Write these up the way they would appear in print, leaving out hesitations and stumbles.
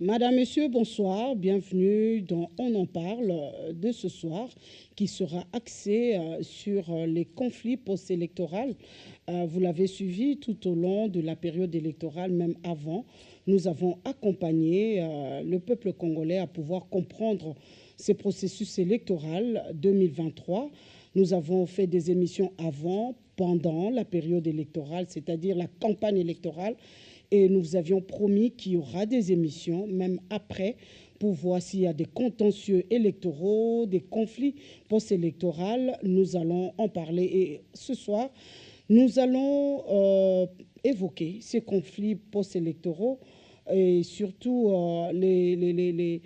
Madame, Monsieur, bonsoir. Bienvenue dans On en parle de ce soir qui sera axé sur les conflits post-électoraux. Vous l'avez suivi tout au long de la période électorale, même avant. Nous avons accompagné le peuple congolais à pouvoir comprendre ces processus électoraux 2023. Nous avons fait des émissions avant, pendant la période électorale, c'est-à-dire la campagne électorale. Et nous avions promis qu'il y aura des émissions, même après, pour voir s'il y a des contentieux électoraux, des conflits post-électoraux. Nous allons en parler. Et ce soir, nous allons évoquer ces conflits post-électoraux et surtout les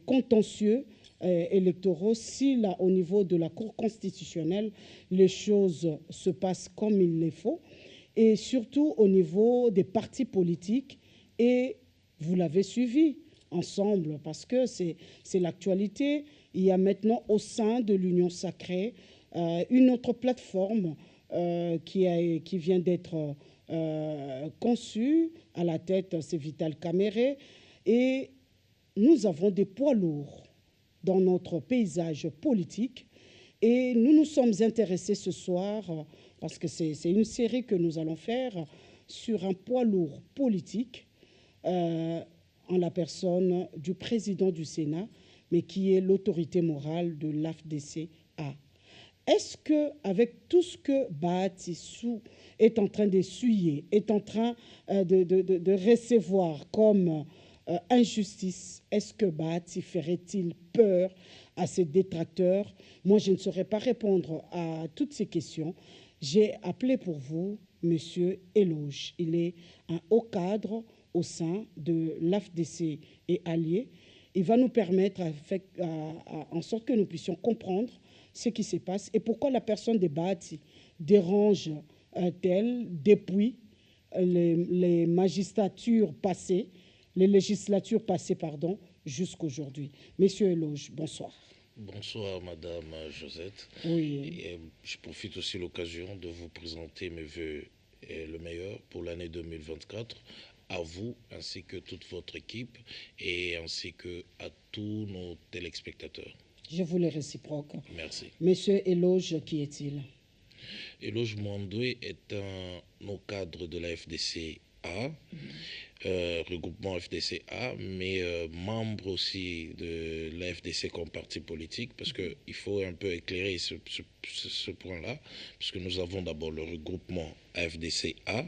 contentieux électoraux, si là, au niveau de la Cour constitutionnelle, les choses se passent comme il les faut, et surtout au niveau des partis politiques. Et vous l'avez suivi ensemble parce que c'est l'actualité. Il y a maintenant au sein de l'Union sacrée une autre plateforme qui vient d'être conçue. À la tête, c'est Vital Kamerhe. Et nous avons des poids lourds dans notre paysage politique. Et nous nous sommes intéressés ce soir, parce que c'est une série que nous allons faire sur un poids lourd politique, en la personne du président du Sénat, mais qui est l'autorité morale de l'AFDCA. Est-ce qu'avec tout ce que Bahati Sou est en train d'essuyer, est en train de recevoir comme injustice, est-ce que Bahati ferait-il peur à ses détracteurs? Moi, je ne saurais pas répondre à toutes ces questions. J'ai appelé pour vous Monsieur Eloge. Il est un haut cadre au sein de l'AFDC et alliés. Il va nous permettre, en sorte que nous puissions comprendre ce qui se passe et pourquoi la personne de Bahati dérange-t-elle depuis les magistratures passées, les législatures passées, pardon, jusqu'aujourd'hui. Monsieur Eloge, bonsoir. Bonsoir Madame Josette. Oui. Et, je profite aussi de l'occasion de vous présenter mes voeux le meilleur pour l'année 2024 à vous ainsi que toute votre équipe et ainsi que à tous nos téléspectateurs. Je vous le réciproque. Merci. Monsieur Eloge, qui est-il? Eloge Mwandwe est un cadre de la FDCA. Regroupement FDCA, mais membre aussi de la FDC comme parti politique, parce qu'il faut un peu éclairer ce point-là, puisque nous avons d'abord le regroupement FDCA,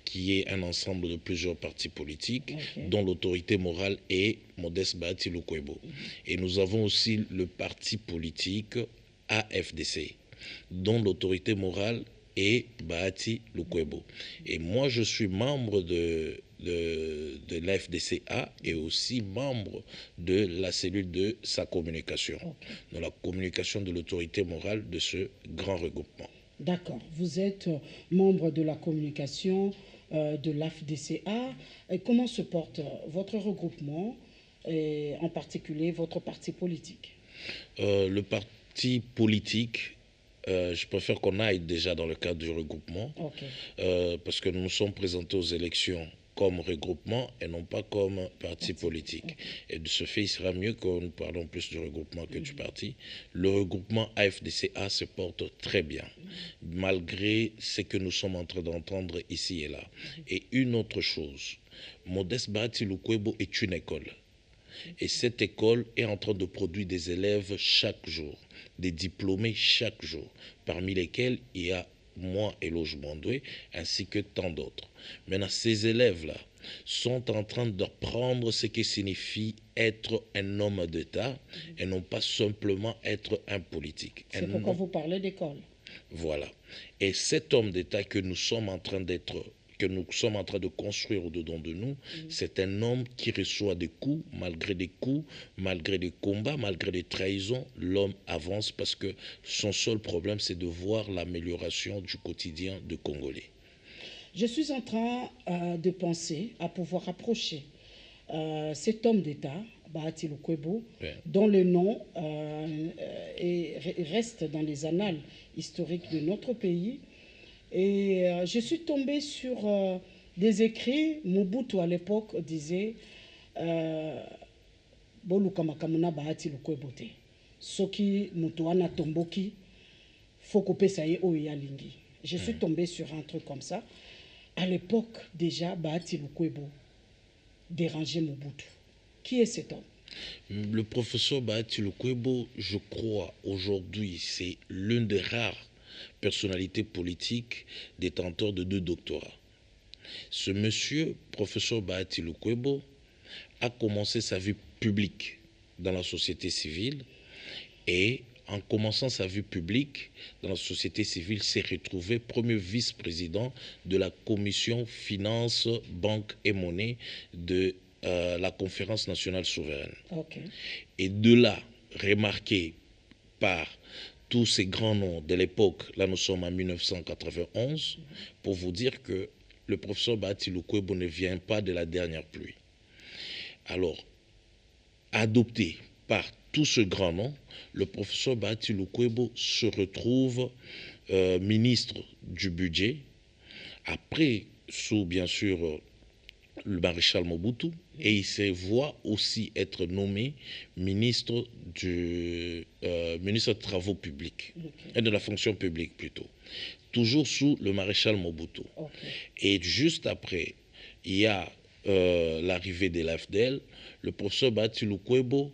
qui est un ensemble de plusieurs partis politiques, dont l'autorité morale est Modeste Bahati Lukwebo. Et nous avons aussi le parti politique AFDC, dont l'autorité morale est Bahati Lukwebo. Et moi, je suis membre de l'FDCA et aussi membre de la cellule de sa communication, dans la communication de l'autorité morale de ce grand regroupement. D'accord. Vous êtes membre de la communication de l'AFDCA. Comment se porte votre regroupement et en particulier votre parti politique? Le parti politique, je préfère qu'on aille déjà dans le cadre du regroupement, parce que nous nous sommes présentés aux élections comme regroupement et non pas comme parti politique. Et de ce fait, il sera mieux que nous parlons plus du regroupement que du parti. Le regroupement AFDCA se porte très bien, malgré ce que nous sommes en train d'entendre ici et là. Et une autre chose, Modeste Bahati Lukwebo est une école. Et cette école est en train de produire des élèves chaque jour, des diplômés chaque jour, parmi lesquels il y a moi, Eloge Mwandwe, ainsi que tant d'autres. Maintenant, ces élèves-là sont en train d'apprendre ce que signifie être un homme d'État et non pas simplement être un politique. C'est pourquoi vous parlez d'école. Voilà. Et cet homme d'État que nous sommes en train de construire au-dedans de nous, c'est un homme qui reçoit des coups, malgré des combats, malgré des trahisons, l'homme avance parce que son seul problème, c'est de voir l'amélioration du quotidien de Congolais. Je suis en train de penser à pouvoir approcher cet homme d'État, Bahati Lukwebo, dont le nom reste dans les annales historiques de notre pays. Et je suis tombée sur des écrits. Mobutu à l'époque disait boluka makamuna Bahati Lukwebo te. Soki mutu wana tomboki faut kopesa ye oyo yalingi. Je suis tombé sur un truc comme ça. À l'époque déjà Bahati Lukwebo dérangeait Mobutu. Qui est cet homme? Le professeur Bahati Lukwebo, je crois aujourd'hui, c'est l'une des rares personnalités politiques détenteurs de 2 doctorats. Ce monsieur, professeur Bahati Lukwebo, a commencé sa vie publique dans la société civile et en commençant sa vie publique dans la société civile, s'est retrouvé premier vice-président de la commission finance, banque et monnaie de la conférence nationale souveraine. Okay. Et de là, remarqué par tous ces grands noms de l'époque, là nous sommes en 1991, pour vous dire que le professeur Bahati Lukwebo ne vient pas de la dernière pluie. Alors, adopté par tout ce grand nom, le professeur Bahati Lukwebo se retrouve ministre du budget, après, sous bien sûr le maréchal Mobutu, et il se voit aussi être nommé ministre des Travaux publics, et de la fonction publique plutôt, toujours sous le maréchal Mobutu. Et juste après, il y a l'arrivée de l'AFDEL, le professeur Bahati Lukwebo,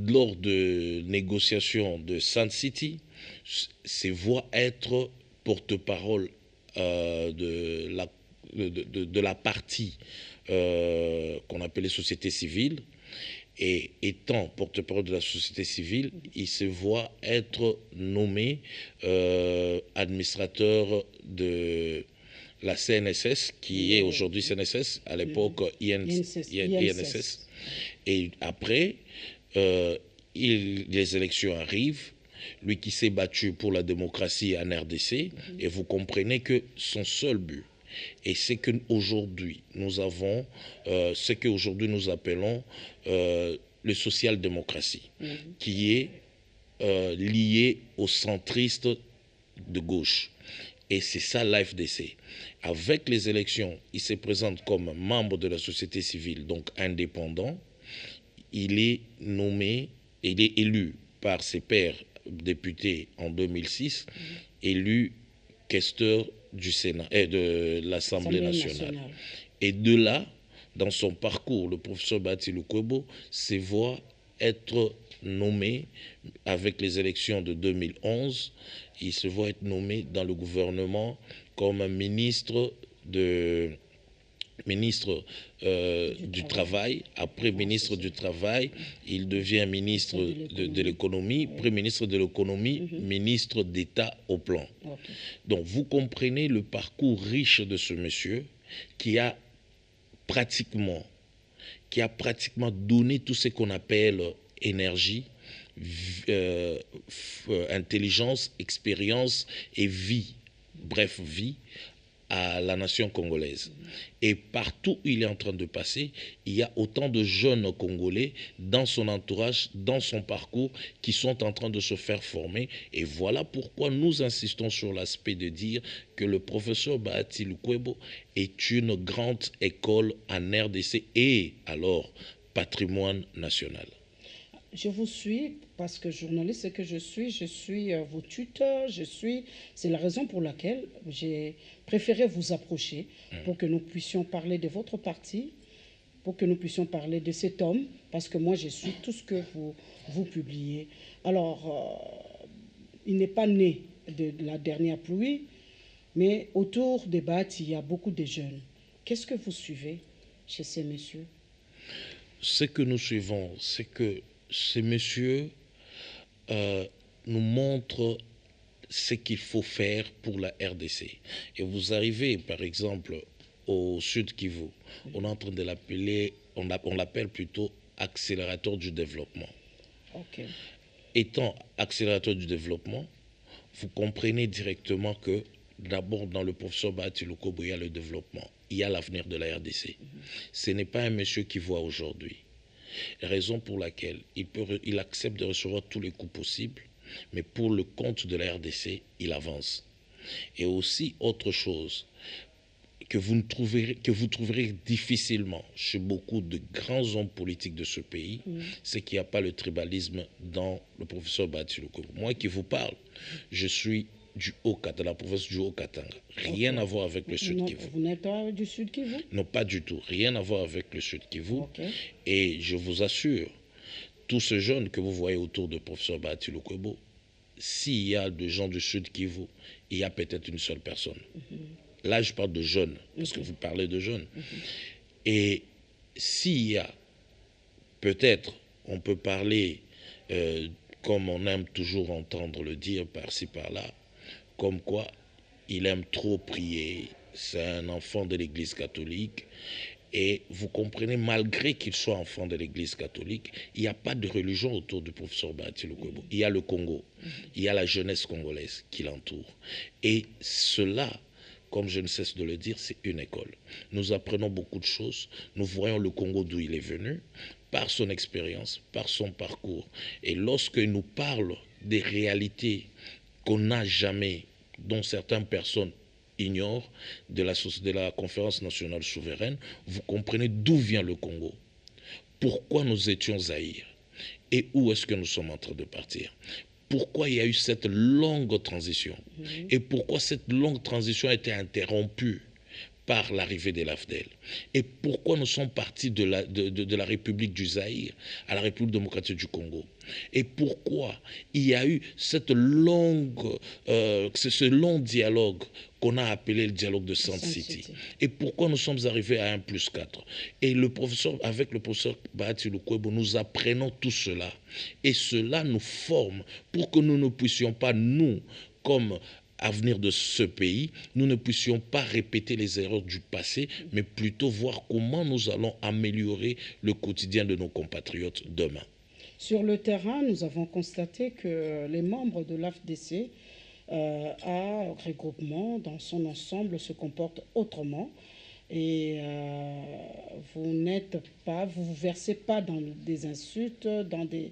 lors de négociations de Sun City, se voit être porte-parole de la partie qu'on appelait société civile, et étant porte-parole de la société civile, il se voit être nommé administrateur de la CNSS, qui est aujourd'hui CNSS, à l'époque INSS. Et après, les élections arrivent, lui qui s'est battu pour la démocratie en RDC, et vous comprenez que son seul but, et c'est qu'aujourd'hui nous avons, ce qu'aujourd'hui nous appelons le social-démocratie, qui est lié aux centristes de gauche. Et c'est ça l'AFDC. Avec les élections, il se présente comme membre de la société civile, donc indépendant. Il est nommé, il est élu par ses pairs députés en 2006, élu questeur du Sénat et de l'Assemblée nationale. Et de là, dans son parcours, le professeur Bahati Lukwebo se voit être nommé avec les élections de 2011. Il se voit être nommé dans le gouvernement comme ministre du Travail. Après ministre du Travail, il devient ministre de l'économie, ministre de l'économie, ministre d'État au plan. Donc vous comprenez le parcours riche de ce monsieur qui a pratiquement donné tout ce qu'on appelle énergie, intelligence, expérience et vie, bref vie, à la nation congolaise. Et partout où il est en train de passer, il y a autant de jeunes Congolais dans son entourage, dans son parcours, qui sont en train de se faire former. Et voilà pourquoi nous insistons sur l'aspect de dire que le professeur Bahati Lukwebo est une grande école en RDC et alors patrimoine national. Je vous suis parce que journaliste, c'est que je suis vos tuteurs, c'est la raison pour laquelle j'ai préféré vous approcher pour que nous puissions parler de votre parti, pour que nous puissions parler de cet homme, parce que moi je suis tout ce que vous publiez. Alors, il n'est pas né de la dernière pluie, mais autour des Bahati, il y a beaucoup de jeunes. Qu'est-ce que vous suivez chez ces messieurs? Ce que nous suivons, c'est que ces messieurs nous montrent ce qu'il faut faire pour la RDC. Et vous arrivez, par exemple, au Sud Kivu, on est en train de l'appeler, on l'appelle plutôt accélérateur du développement. Étant accélérateur du développement, vous comprenez directement que d'abord dans le professeur Bahati Lukwebo, il y a le développement, il y a l'avenir de la RDC. Ce n'est pas un monsieur qui voit aujourd'hui. Raison pour laquelle il accepte de recevoir tous les coups possibles, mais pour le compte de la RDC, il avance. Et aussi, autre chose, que vous trouverez difficilement chez beaucoup de grands hommes politiques de ce pays, c'est qu'il n'y a pas le tribalisme dans le professeur Bahati Lukwebo. Moi qui vous parle, je suis de la province du Haut-Katanga. Rien à voir avec le Sud Kivu. Vous n'êtes pas du Sud Kivu? Non, pas du tout. Rien à voir avec le Sud Kivu. Et je vous assure, tous ces jeunes que vous voyez autour de professeur Bahati Lukwebo, s'il y a des gens du Sud Kivu, il y a peut-être une seule personne. Là, je parle de jeunes, parce que vous parlez de jeunes. Et s'il y a, peut-être, on peut parler, comme on aime toujours entendre le dire par-ci, par-là, comme quoi il aime trop prier, c'est un enfant de l'Église catholique. Et vous comprenez, malgré qu'il soit enfant de l'Église catholique, il n'y a pas de religion autour du professeur Bahati Lukwebo. Il y a le Congo, il y a la jeunesse congolaise qui l'entoure. Et cela, comme je ne cesse de le dire, c'est une école. Nous apprenons beaucoup de choses. Nous voyons le Congo d'où il est venu, par son expérience, par son parcours. Et lorsqu'il nous parle des réalités qu'on n'a jamais, dont certaines personnes ignorent, de la conférence nationale souveraine, vous comprenez d'où vient le Congo, pourquoi nous étions Zaïre et où est-ce que nous sommes en train de partir. Pourquoi il y a eu cette longue transition et pourquoi cette longue transition a été interrompue par l'arrivée de l'AFDEL. Et pourquoi nous sommes partis de la République du Zaïre à la République démocratique du Congo. Et pourquoi il y a eu ce long dialogue qu'on a appelé le dialogue de Sand City. Et pourquoi nous sommes arrivés à 1+4. Et avec le professeur Bahati Lukwebo, nous apprenons tout cela. Et cela nous forme pour que nous ne puissions pas, nous, comme avenir de ce pays, nous ne puissions pas répéter les erreurs du passé, mais plutôt voir comment nous allons améliorer le quotidien de nos compatriotes demain. Sur le terrain, nous avons constaté que les membres de l'AFDC à regroupement dans son ensemble se comportent autrement et vous n'êtes pas, vous versez pas dans des insultes, dans des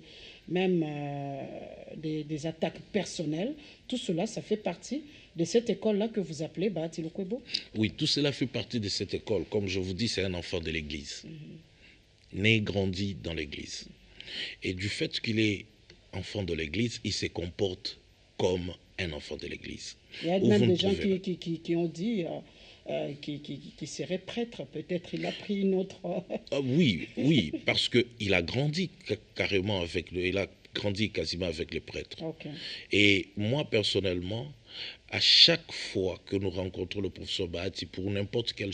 attaques personnelles. Tout cela, ça fait partie de cette école-là que vous appelez Bahati Lukwebo? Oui, tout cela fait partie de cette école. Comme je vous dis, c'est un enfant de l'Église, né et grandi dans l'Église. Et du fait qu'il est enfant de l'Église, il se comporte comme un enfant de l'Église. Il y a même des gens qui ont dit qui serait prêtre. Peut-être il a pris une autre... Oui, parce qu'il a grandi carrément avec il a grandi quasiment avec les prêtres. Et moi, personnellement, à chaque fois que nous rencontrons le professeur Bahati pour n'importe quel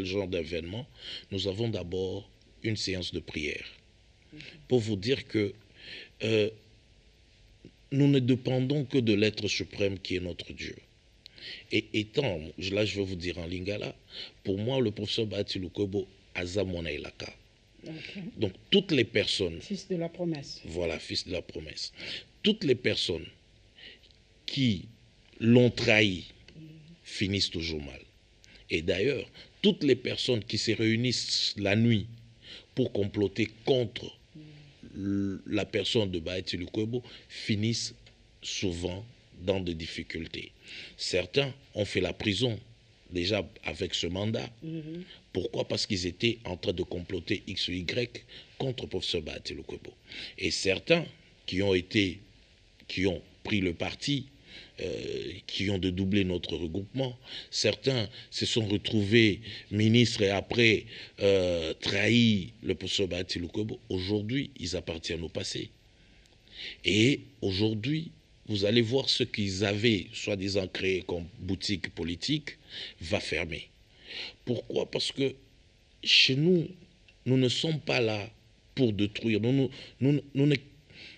genre d'événement, nous avons d'abord une séance de prière. Pour vous dire que nous ne dépendons que de l'être suprême qui est notre Dieu. Et étant, là je vais vous dire en lingala, pour moi le professeur Bahati Lukwebo aza mwana elaka. Donc toutes les personnes... Fils de la promesse. Voilà, fils de la promesse. Toutes les personnes qui l'ont trahi finissent toujours mal. Et d'ailleurs, toutes les personnes qui se réunissent la nuit pour comploter contre la personne de Bahati Lukwebo finissent souvent dans des difficultés. Certains ont fait la prison déjà avec ce mandat. Pourquoi? Parce qu'ils étaient en train de comploter X ou Y contre le professeur Bahati Lukwebo. Et certains qui ont pris le parti, qui ont dédoublé notre regroupement, certains se sont retrouvés ministres et après trahi le professeur Bahati Lukwebo. Aujourd'hui, ils appartiennent au passé. Et aujourd'hui, vous allez voir ce qu'ils avaient soi-disant créé comme boutique politique va fermer. Pourquoi? Parce que chez nous, nous ne sommes pas là pour détruire. Nous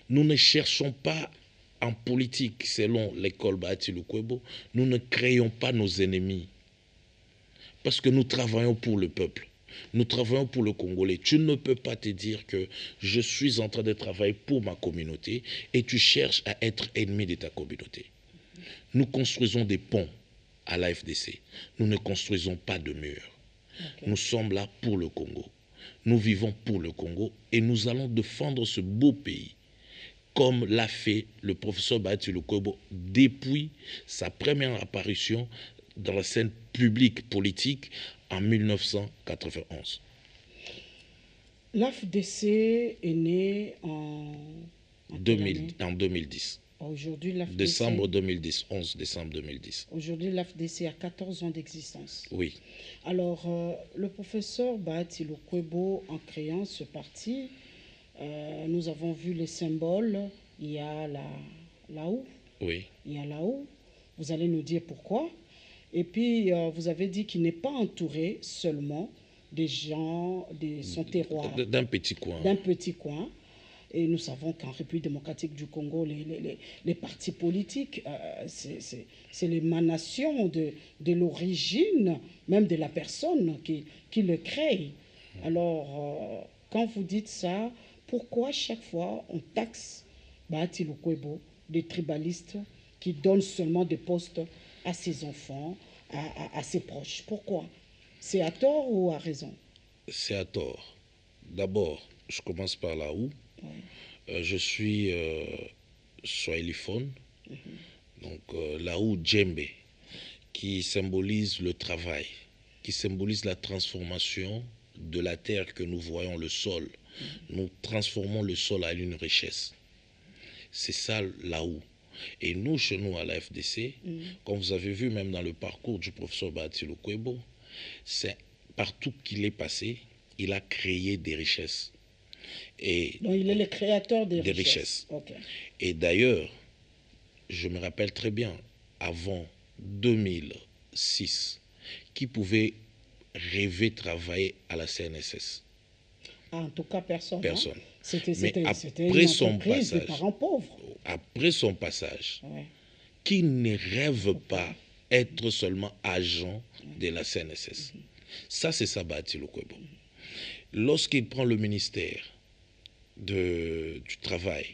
ne cherchons pas en politique, selon l'école Bahati Lukwebo, nous ne créons pas nos ennemis. Parce que nous travaillons pour le peuple. Nous travaillons pour le Congolais. Tu ne peux pas te dire que je suis en train de travailler pour ma communauté et tu cherches à être ennemi de ta communauté. Nous construisons des ponts à l'AFDC. Nous ne construisons pas de murs. Nous sommes là pour le Congo. Nous vivons pour le Congo et nous allons défendre ce beau pays comme l'a fait le professeur Bahati Lukwebo depuis sa première apparition dans la scène publique politique en 1991. L'AFDC est né en 2010. Aujourd'hui, l'AFDC... Décembre 2010, 11 décembre 2010. Aujourd'hui, l'AFDC a 14 ans d'existence. Oui. Alors, le professeur Bahati Lukwebo, en créant ce parti, nous avons vu les symboles. Il y a la houe. Oui. Il y a la houe. Vous allez nous dire pourquoi. Et puis, vous avez dit qu'il n'est pas entouré seulement des gens de son terroir. D'un petit coin. D'un petit coin. Et nous savons qu'en République démocratique du Congo, les partis politiques, c'est l'émanation de l'origine, même de la personne qui le crée. Alors, quand vous dites ça, pourquoi chaque fois on taxe Bahati Lukwebo, des tribalistes qui donnent seulement des postes à ses enfants, à ses proches? Pourquoi? C'est à tort ou à raison? C'est à tort. D'abord, je commence par là où. Ouais. Je suis swahiliphone, donc là où djembe, qui symbolise le travail, qui symbolise la transformation de la terre que nous voyons, le sol. Nous transformons le sol à une richesse. C'est ça là où. Et nous, chez nous, à la FDC, comme vous avez vu même dans le parcours du professeur Bahati Lukwebo, c'est partout qu'il est passé, il a créé des richesses. Et donc il est le créateur des richesses. Okay. Et d'ailleurs, je me rappelle très bien, avant 2006, qui pouvait rêver travailler à la CNSS? En tout cas, personne. Personne. Hein? C'était après son passage, des parents pauvres. Après son passage, ouais. Qui ne rêve pas être seulement agent de la CNSS? Ça, c'est ça, Bahati Lukwebo. Lorsqu'il prend le ministère du Travail,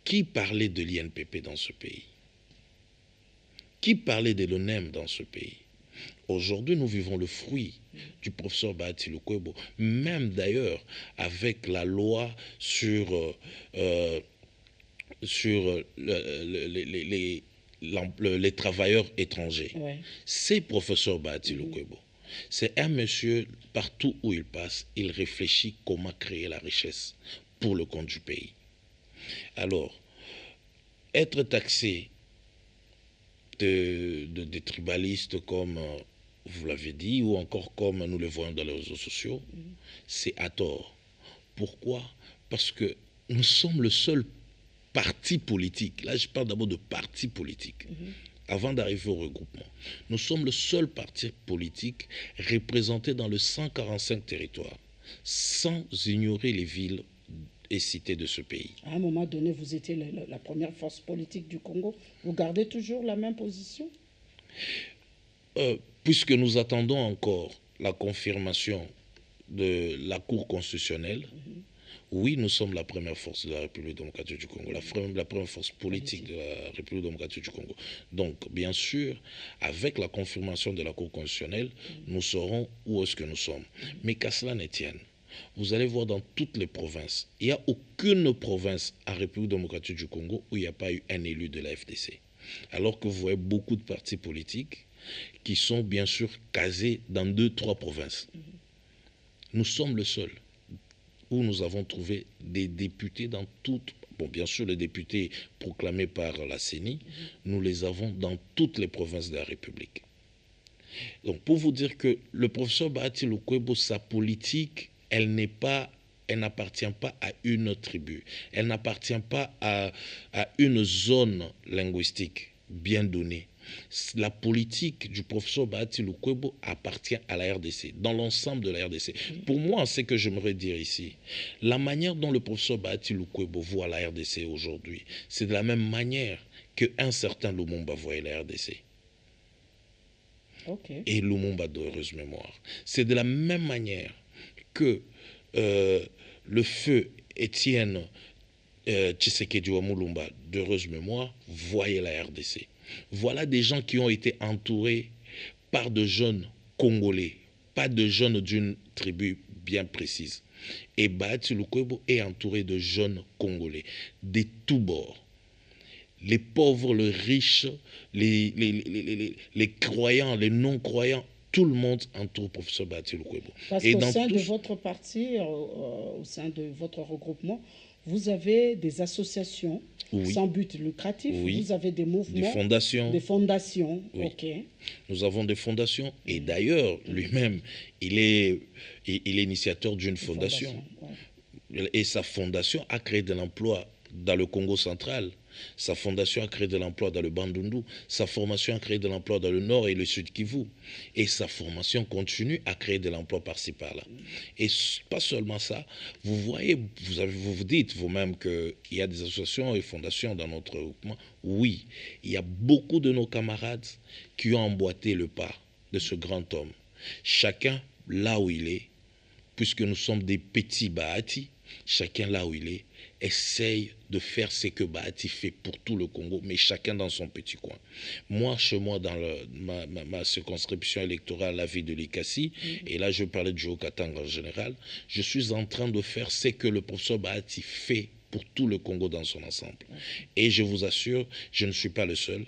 qui parlait de l'INPP dans ce pays? Qui parlait de l'ONEM dans ce pays? Aujourd'hui, nous vivons le fruit du professeur Bahati Lukwebo, même d'ailleurs avec la loi sur les travailleurs étrangers. Ouais. C'est professeur Bahati Lukwebo. C'est un monsieur, partout où il passe, il réfléchit comment créer la richesse pour le compte du pays. Alors, être taxé de tribalistes comme vous l'avez dit, ou encore comme nous le voyons dans les réseaux sociaux, c'est à tort. Pourquoi? Parce que nous sommes le seul parti politique, là je parle d'abord de parti politique, avant d'arriver au regroupement. Nous sommes le seul parti politique représenté dans le 145 territoires, sans ignorer les villes et cités de ce pays. À un moment donné, vous étiez la première force politique du Congo. Vous gardez toujours la même position? Puisque nous attendons encore la confirmation de la Cour constitutionnelle, oui, nous sommes la première force de la République démocratique du Congo, la première force politique de la République démocratique du Congo. Donc, bien sûr, avec la confirmation de la Cour constitutionnelle, nous saurons où est-ce que nous sommes. Mais qu'à cela ne tienne, vous allez voir dans toutes les provinces, il n'y a aucune province en République démocratique du Congo où il n'y a pas eu un élu de la FDC. Alors que vous voyez beaucoup de partis politiques qui sont bien sûr casés dans 2-3 provinces. Nous sommes le seul où nous avons trouvé des députés dans toutes... Bon, bien sûr, les députés proclamés par la CENI, nous les avons dans toutes les provinces de la République. Donc, pour vous dire que le professeur Bahati Lukwebo, sa politique, elle n'appartient pas à une tribu. Elle n'appartient pas à une zone linguistique bien donnée. La politique du professeur Bahati Lukwebo appartient à la RDC, dans l'ensemble de la RDC. Pour moi, c'est que j'aimerais dire ici, la manière dont le professeur Bahati Lukwebo voit la RDC aujourd'hui, c'est de la même manière qu'un certain Lumumba voyait la RDC. Okay. Et Lumumba d'heureuse mémoire. C'est de la même manière que le feu Étienne Tshisekedi Mulumba d'heureuse mémoire voyait la RDC. Voilà des gens qui ont été entourés par de jeunes Congolais, pas de jeunes d'une tribu bien précise. Et Bahati Lukwebo est entouré de jeunes Congolais, de tous bords. les pauvres, les riches, les croyants, les non-croyants, tout le monde entoure le professeur Bahati Lukwebo. Parce qu'au sein de votre parti, au sein de votre regroupement, vous avez des associations sans but lucratif, vous avez des mouvements, des fondations. Oui. Okay. Nous avons des fondations et d'ailleurs, lui-même, il est initiateur d'une fondation. Ouais. Et sa fondation a créé de l'emploi dans le Congo central. Sa fondation a créé de l'emploi dans le Bandundu. Sa formation a créé de l'emploi dans le Nord et le Sud Kivu. Et sa formation continue à créer de l'emploi par-ci par-là. Et pas seulement ça, vous voyez, vous dites vous-même qu'il y a des associations et fondations dans notre regroupement. Oui, il y a beaucoup de nos camarades qui ont emboîté le pas de ce grand homme. Chacun là où il est, puisque nous sommes des petits Bahati, chacun là où il est, essaye de faire ce que Bahati fait pour tout le Congo, mais chacun dans son petit coin. Moi, chez moi, dans ma circonscription électorale, la ville de Likasi, et là je parlais de Joe-Katanga en général, je suis en train de faire ce que le professeur Bahati fait pour tout le Congo dans son ensemble. Et je vous assure, je ne suis pas le seul.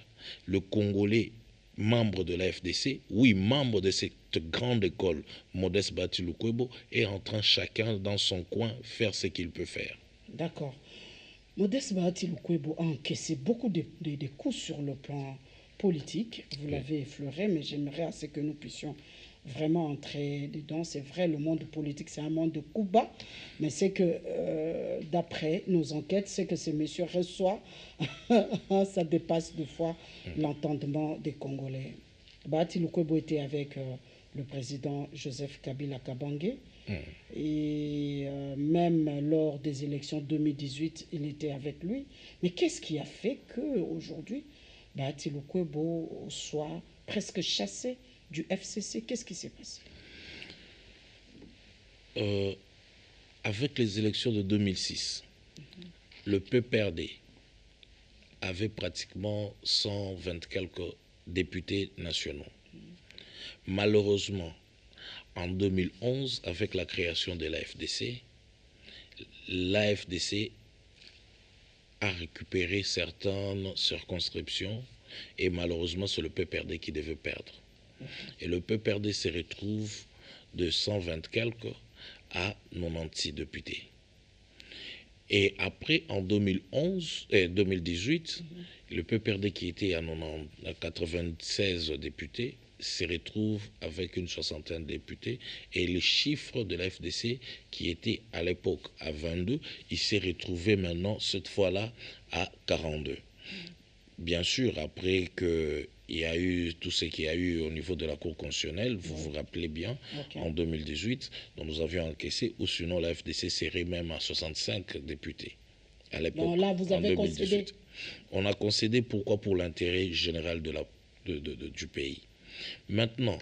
Le Congolais membre de la FDC, oui, membre de cette grande école, Modeste Bahati Lukwebo, est en train chacun dans son coin faire ce qu'il peut faire. D'accord. Modeste Bahati Lukwebo a encaissé beaucoup de coups sur le plan politique. Vous l'avez effleuré, mais j'aimerais assez que nous puissions vraiment entrer dedans. C'est vrai, le monde politique, c'est un monde de coups bas, mais c'est que, d'après nos enquêtes, c'est que ce monsieur reçoit, ça dépasse de fois l'entendement des Congolais. Bahati Lukwebo était avec le président Joseph Kabila Kabange. Et même lors des élections 2018, il était avec lui. Mais qu'est-ce qui a fait qu'aujourd'hui, Bahati Lukwebo soit presque chassé du FCC? Qu'est-ce qui s'est passé? Avec les élections de 2006, le PPRD avait pratiquement 120 quelques députés nationaux. Malheureusement, en 2011, avec la création de l'AFDC a récupéré certaines circonscriptions et malheureusement, c'est le PPRD qui devait perdre. Et le PPRD se retrouve de 120 quelques à 96 députés. Et après, en 2018, le PPRD qui était à 96 députés se retrouve avec une soixantaine de députés et les chiffres de la FDC qui était à l'époque à 22, il s'est retrouvé maintenant cette fois-là à 42. Bien sûr, après qu'il y a eu tout ce qu'il y a eu au niveau de la Cour constitutionnelle, vous vous rappelez bien, en 2018, dont nous avions encaissé, ou sinon la FDC serait même à 65 députés à l'époque. Donc là, vous avez concédé. On a concédé, pourquoi? Pour l'intérêt général du pays. Maintenant,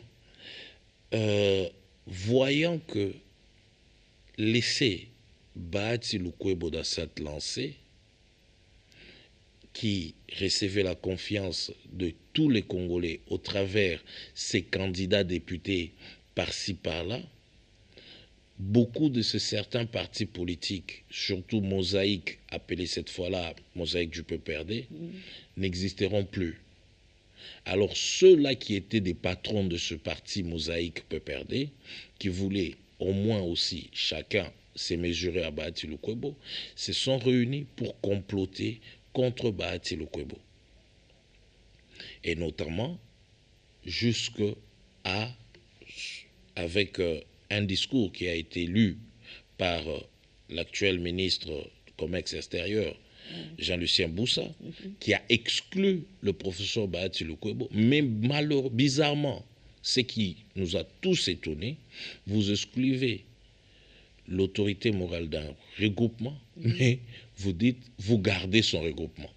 voyant que laisser Bahati Lukwebo dans cette lancée, qui recevait la confiance de tous les Congolais au travers ses candidats députés par-ci par-là, beaucoup de certains partis politiques, surtout Mosaïque, appelé cette fois-là Mosaïque du PPRD, n'existeront plus. Alors ceux-là qui étaient des patrons de ce parti Mosaïque PPRD, qui voulaient au moins aussi chacun se mesurer à Bahati Lukwebo, se sont réunis pour comploter contre Bahati Lukwebo. Et notamment avec un discours qui a été lu par l'actuel ministre du Commerce extérieur, Jean-Lucien Boussa, qui a exclu le professeur Bahati Lukwebo. Mais bizarrement, ce qui nous a tous étonnés, vous excluez l'autorité morale d'un regroupement, mais vous dites, vous gardez son regroupement.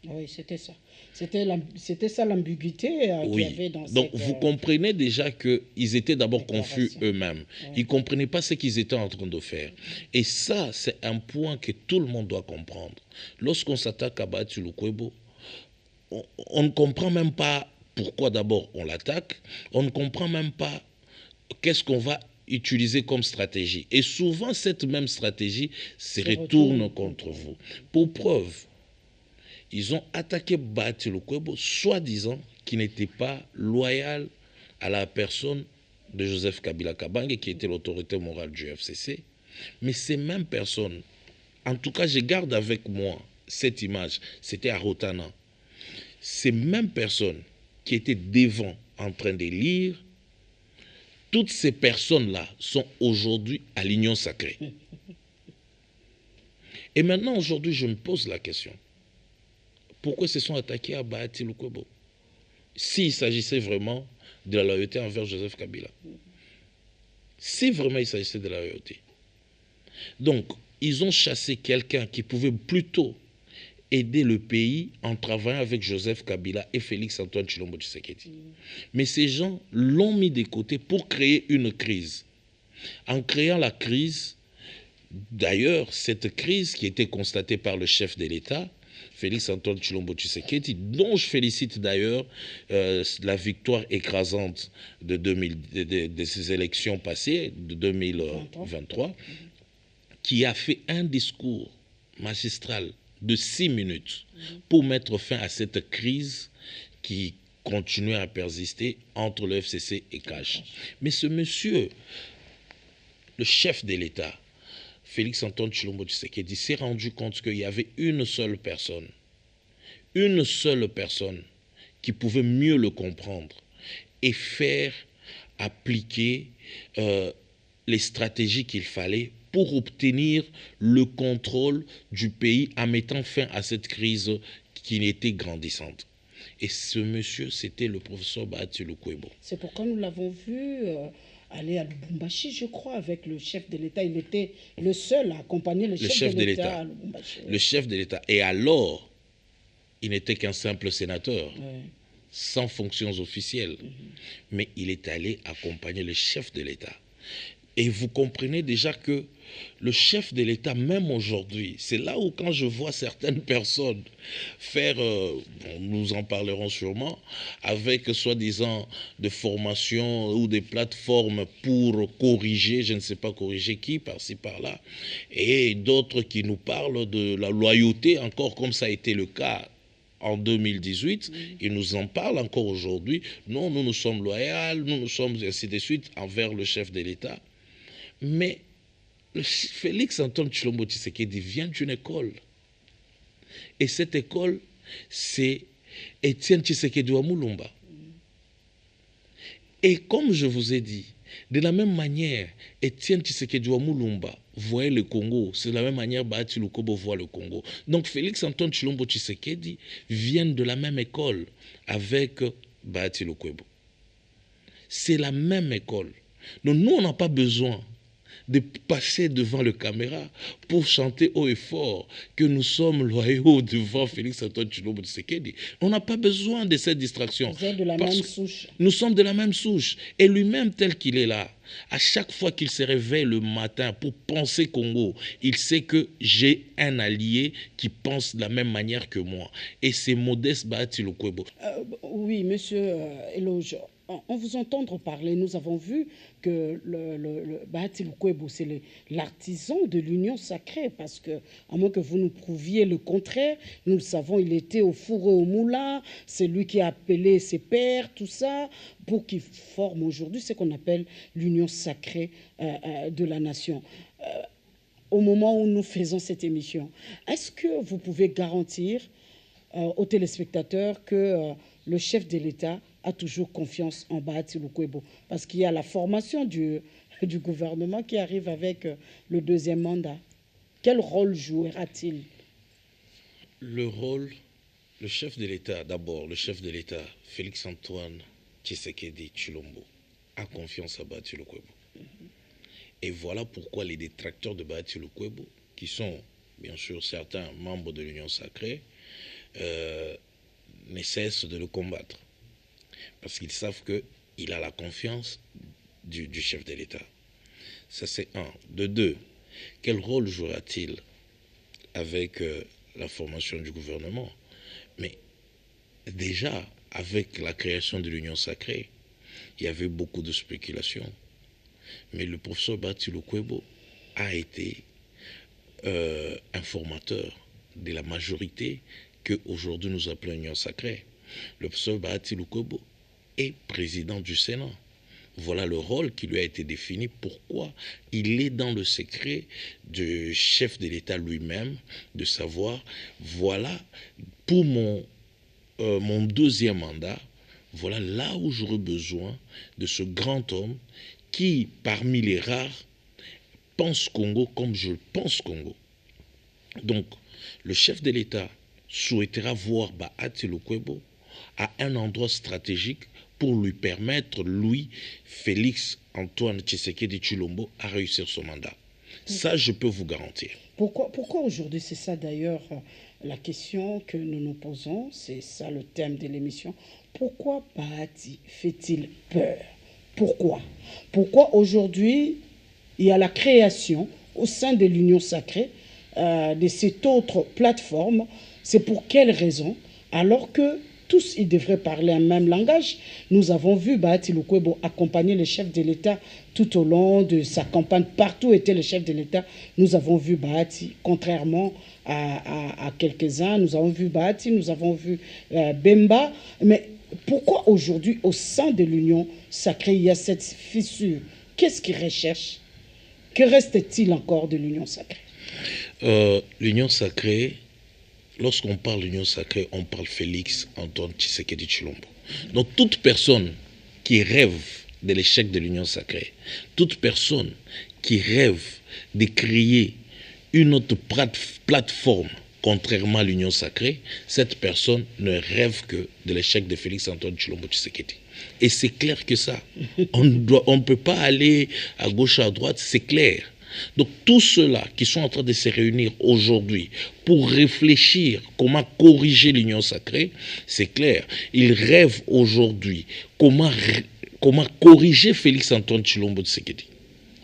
Oui, c'était ça. C'était ça l'ambiguïté qu'il y avait dans Donc vous comprenez déjà qu'ils étaient d'abord confus eux-mêmes. Oui. Ils ne comprenaient pas ce qu'ils étaient en train de faire. Et ça, c'est un point que tout le monde doit comprendre. Lorsqu'on s'attaque à Bahati Lukwebo, on ne comprend même pas pourquoi d'abord on l'attaque. On ne comprend même pas qu'est-ce qu'on va utiliser comme stratégie. Et souvent, cette même stratégie se retourne contre vous. Pour preuve, ils ont attaqué Bahati Lukwebo, soi-disant qu'il n'était pas loyal à la personne de Joseph Kabila Kabange, qui était l'autorité morale du FCC. Mais ces mêmes personnes, en tout cas, je garde avec moi cette image, c'était à Rotana. Ces mêmes personnes qui étaient devant en train de lire, toutes ces personnes-là sont aujourd'hui à l'Union sacrée. Et maintenant, aujourd'hui, je me pose la question. Pourquoi ils se sont attaqués à Bahati Lukwebo? S'il s'agissait vraiment de la loyauté envers Joseph Kabila. Si vraiment il s'agissait de la loyauté. Donc, ils ont chassé quelqu'un qui pouvait plutôt aider le pays en travaillant avec Joseph Kabila et Félix Antoine Tshilombo Tshisekedi. Mais ces gens l'ont mis de côté pour créer une crise. En créant la crise, d'ailleurs, cette crise qui était constatée par le chef de l'État, Félix Antoine Tshilombo Tshisekedi, dont je félicite d'ailleurs la victoire écrasante de ces élections passées, de 2023, qui a fait un discours magistral de 6 minutes pour mettre fin à cette crise qui continuait à persister entre le FCC et CAJ. Mais ce monsieur, le chef de l'État, Félix Antoine Tshilombo Tshisekedi, s'est rendu compte qu'il y avait une seule personne qui pouvait mieux le comprendre et faire appliquer les stratégies qu'il fallait pour obtenir le contrôle du pays en mettant fin à cette crise qui était grandissante. Et ce monsieur, c'était le professeur Bahati Lukwebo. C'est pourquoi nous l'avons vu aller à Lubumbashi, je crois, avec le chef de l'État. Il était le seul à accompagner le chef de l'État à Lubumbashi. Le chef de l'État. Et alors, il n'était qu'un simple sénateur, sans fonctions officielles. Mais il est allé accompagner le chef de l'État. Et vous comprenez déjà que le chef de l'État, même aujourd'hui, c'est là où quand je vois certaines personnes faire, nous en parlerons sûrement, avec soi-disant des formations ou des plateformes pour corriger, je ne sais pas corriger qui, par-ci, par-là, et d'autres qui nous parlent de la loyauté, encore comme ça a été le cas en 2018, ils nous en parlent encore aujourd'hui. Non, nous sommes loyaux, nous sommes ainsi de suite envers le chef de l'État. Mais Félix Antoine Tshilombo Tshisekedi vient d'une école. Et cette école, c'est Étienne Tshisekedi wa Mulumba. Et comme je vous ai dit, de la même manière, Étienne Tshisekedi wa Mulumba voyait le Congo, c'est de la même manière Bahati Lukwebo voit le Congo. Donc Félix Antoine Tshilombo Tshisekedi vient de la même école avec Bahati Lukwebo. C'est la même école. Donc nous, on n'a pas besoin de passer devant la caméra pour chanter haut et fort que nous sommes loyaux devant Félix Antoine Tshilombo Tshisekedi. On n'a pas besoin de cette distraction. Vous êtes de la même souche. Nous sommes de la même souche. Et lui-même, tel qu'il est là, à chaque fois qu'il se réveille le matin pour penser Congo, il sait que j'ai un allié qui pense de la même manière que moi. Et c'est Modeste Bahati Lukwebo. Oui, monsieur Eloge. En vous entendre parler, nous avons vu que le Bahati Lukwebo, c'est l'artisan de l'union sacrée, parce que, à moins que vous nous prouviez le contraire, nous le savons, il était au four et au moulin, c'est lui qui a appelé ses pères, tout ça, pour qu'ils forment aujourd'hui ce qu'on appelle l'union sacrée de la nation. Au moment où nous faisons cette émission, est-ce que vous pouvez garantir aux téléspectateurs que le chef de l'État a toujours confiance en Bahati Lukwebo? Parce qu'il y a la formation du gouvernement qui arrive avec le deuxième mandat. Quel rôle jouera-t-il? Le chef de l'État, d'abord, le chef de l'État, Félix Antoine Tshisekedi Tshilombo, a confiance à Bahati Lukwebo. Et voilà pourquoi les détracteurs de Bahati Lukwebo, qui sont bien sûr certains membres de l'Union sacrée, ne cessent de le combattre. Parce qu'ils savent qu'il a la confiance du chef de l'État. Ça, c'est un. De deux, quel rôle jouera-t-il avec la formation du gouvernement? Mais déjà, avec la création de l'Union sacrée, il y avait beaucoup de spéculations. Mais le professeur Bahati Lukwebo a été informateur de la majorité qu'aujourd'hui nous appelons Union Sacrée. Le professeur Bahati Lukwebo est président du Sénat. Voilà le rôle qui lui a été défini. Pourquoi? Il est dans le secret du chef de l'État lui-même, de savoir, voilà, pour mon deuxième mandat, voilà là où j'aurai besoin de ce grand homme qui, parmi les rares, pense Congo comme je pense Congo. Donc, le chef de l'État souhaitera voir Bahati Lukwebo à un endroit stratégique pour lui permettre, lui, Félix Antoine Tshisekedi Tshilombo, à réussir son mandat. Ça, je peux vous garantir. Pourquoi aujourd'hui, c'est ça d'ailleurs la question que nous nous posons, c'est ça le thème de l'émission. Pourquoi Bahati fait-il peur? Pourquoi aujourd'hui, il y a la création au sein de l'Union Sacrée de cette autre plateforme? C'est pour quelle raison? Alors que tous, ils devraient parler un même langage. Nous avons vu Bahati Lukwebo accompagner le chef de l'État tout au long de sa campagne. Partout était le chef de l'État. Nous avons vu Bahati, contrairement à quelques-uns. Nous avons vu Bahati, nous avons vu Bemba. Mais pourquoi aujourd'hui, au sein de l'Union Sacrée, il y a cette fissure? Qu'est-ce qu'ils recherchent? Que reste-t-il encore de l'Union Sacrée? L'Union Sacrée, lorsqu'on parle d'Union Sacrée, on parle Félix Antoine Tshisekedi Tshilombo. Donc toute personne qui rêve de l'échec de l'Union Sacrée, toute personne qui rêve de créer une autre plateforme contrairement à l'Union Sacrée, cette personne ne rêve que de l'échec de Félix Antoine Tshilombo Tshisekedi. Et c'est clair que ça. On ne peut pas aller à gauche, à droite, c'est clair. Donc tous ceux-là qui sont en train de se réunir aujourd'hui pour réfléchir comment corriger l'Union Sacrée, c'est clair. Ils rêvent aujourd'hui comment corriger Félix Antoine Tshilombo Tshisekedi.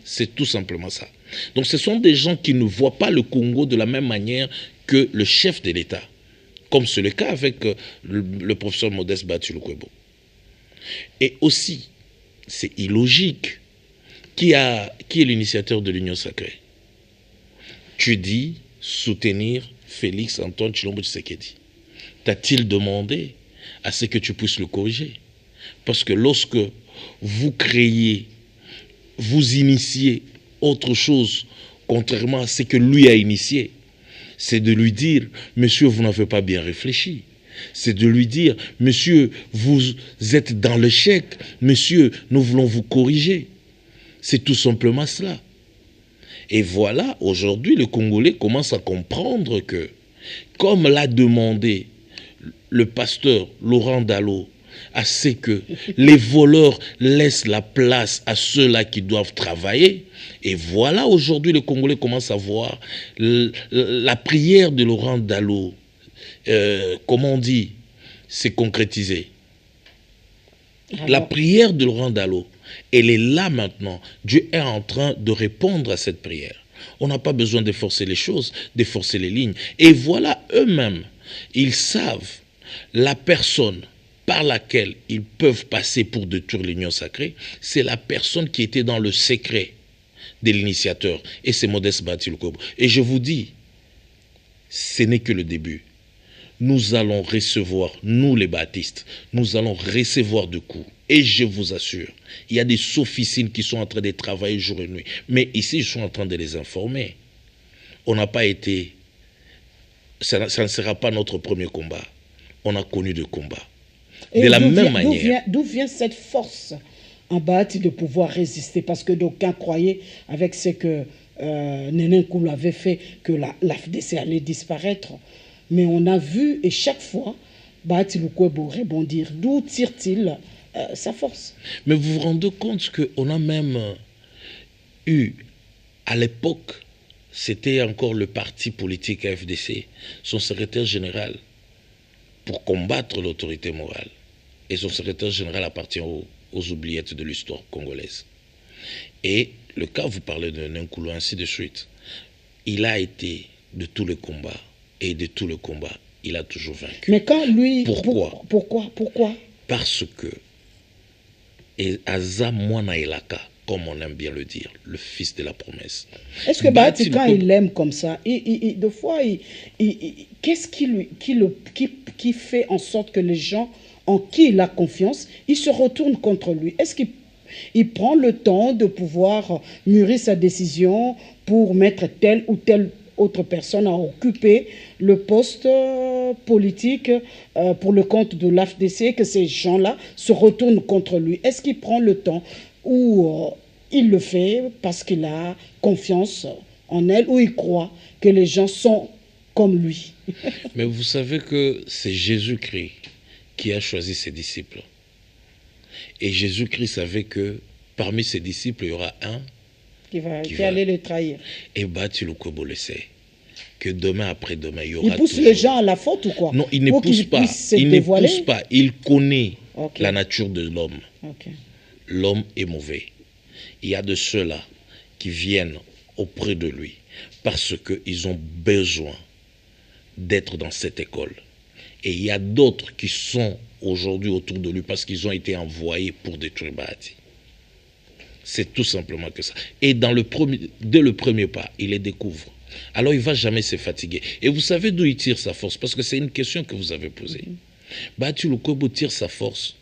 C'est tout simplement ça. Donc ce sont des gens qui ne voient pas le Congo de la même manière que le chef de l'État, comme c'est le cas avec le professeur Modeste Bahati Lukwebo. Et aussi, c'est illogique. Qui est l'initiateur de l'Union Sacrée? Tu dis soutenir Félix Antoine Tshilombo Tshisekedi. T'a-t-il demandé à ce que tu puisses le corriger? Parce que lorsque vous créez, vous initiez autre chose, contrairement à ce que lui a initié, c'est de lui dire, monsieur, vous n'avez pas bien réfléchi. C'est de lui dire, monsieur, vous êtes dans l'échec, monsieur, nous voulons vous corriger. C'est tout simplement cela. Et voilà, aujourd'hui, les Congolais commencent à comprendre que, comme l'a demandé le pasteur Laurent Dallot, à ce que les voleurs laissent la place à ceux-là qui doivent travailler, et voilà, aujourd'hui, les Congolais commencent à voir la prière de Laurent Dallot, comment on dit, s'est concrétisée. La prière de Laurent Dallot, elle est là maintenant. Dieu est en train de répondre à cette prière. On n'a pas besoin de forcer les choses, de forcer les lignes. Et voilà, eux-mêmes, ils savent la personne par laquelle ils peuvent passer pour détruire l'Union Sacrée, c'est la personne qui était dans le secret de l'initiateur. Et c'est Modeste Bahati Lukwebo. Et je vous dis, ce n'est que le début. Nous allons recevoir, nous les baptistes, nous allons recevoir de coups. Et je vous assure, il y a des officines qui sont en train de travailler jour et nuit. Mais ici, je suis en train de les informer. On n'a pas été... Ça ne sera pas notre premier combat. On a connu de combats. De la même manière. D'où vient cette force en Bahati de pouvoir résister? Parce que d'aucuns croyaient, avec ce que Néné Nkoulou avait fait, que la FDC allait disparaître. Mais on a vu, et chaque fois, Bahati Lukwebo rebondir. D'où tire-t-il sa force? Mais vous vous rendez compte qu'on a même eu, à l'époque, c'était encore le parti politique FDC, son secrétaire général, pour combattre l'autorité morale. Et son secrétaire général appartient aux oubliettes de l'histoire congolaise. Et le cas, vous parlez de Nkoulou, ainsi de suite. Il a été de tous les combats. Et de tout le combat, il a toujours vaincu. Mais quand lui... Pourquoi? Pourquoi? Parce que Aza Mwana Elaka, comme on aime bien le dire, le fils de la promesse. Est-ce que Bahati, quand il l'aime comme ça, des fois, qu'est-ce qui fait en sorte que les gens en qui il a confiance, ils se retournent contre lui? Est-ce qu'il prend le temps de pouvoir mûrir sa décision pour mettre telle ou telle autre personne à occuper le poste politique pour le compte de l'AFDC, que ces gens-là se retournent contre lui? Est-ce qu'il prend le temps ou il le fait parce qu'il a confiance en elle, ou il croit que les gens sont comme lui? Mais vous savez que c'est Jésus-Christ qui a choisi ses disciples. Et Jésus-Christ savait que parmi ses disciples, il y aura un qui allait le trahir. Et Bahati Lukwebo le sait. Que demain après-demain, il y aura. Il pousse les gens à la faute ou quoi? Non, il ne pousse pas. Il ne pousse pas. Il connaît la nature de l'homme. L'homme est mauvais. Il y a de ceux-là qui viennent auprès de lui parce qu'ils ont besoin d'être dans cette école. Et il y a d'autres qui sont aujourd'hui autour de lui parce qu'ils ont été envoyés pour détruire Bahati. C'est tout simplement que ça. Et dès le premier pas, il les découvre. Alors il ne va jamais se fatiguer. Et vous savez d'où il tire sa force? Parce que c'est une question que vous avez posée. Bahati Lukwebo tire sa force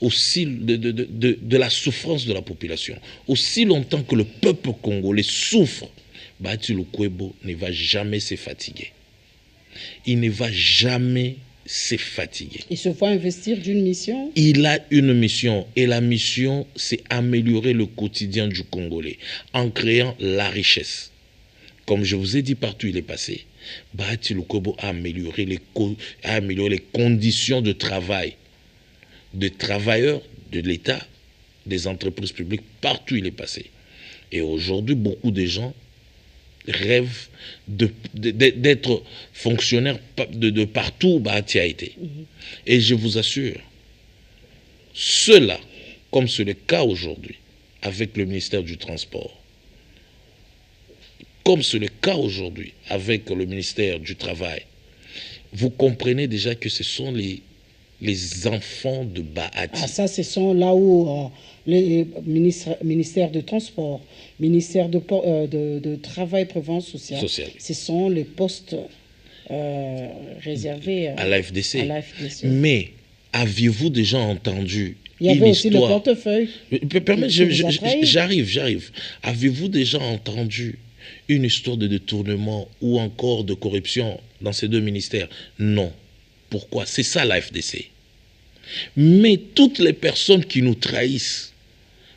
aussi de la souffrance de la population. Aussi longtemps que le peuple congolais souffre, Bahati Lukwebo ne va jamais se fatiguer. Il ne va jamais se fatiguer. Il se voit investir d'une mission? Il a une mission. Et la mission, c'est améliorer le quotidien du Congolais en créant la richesse. Comme je vous ai dit, partout il est passé, Bahati Lukwebo a amélioré les conditions de travail des travailleurs de l'État, des entreprises publiques, partout il est passé. Et aujourd'hui, beaucoup de gens rêvent d'être fonctionnaires de partout où Bahati a été. Et je vous assure, ceux-là, comme c'est le cas aujourd'hui avec le ministère du Transport, comme c'est le cas aujourd'hui avec le ministère du Travail, vous comprenez déjà que ce sont les enfants de Bahati. Ah, ça, ce sont là où les ministères de Transport, ministère de Travail, Prévoyance sociale, ce sont les postes réservés à l'AFDC. Mais aviez-vous déjà entendu il y avait aussi le portefeuille. J'arrive. Avez-vous déjà entendu une histoire de détournement ou encore de corruption dans ces deux ministères? Non. Pourquoi? C'est ça la FDC. Mais toutes les personnes qui nous trahissent,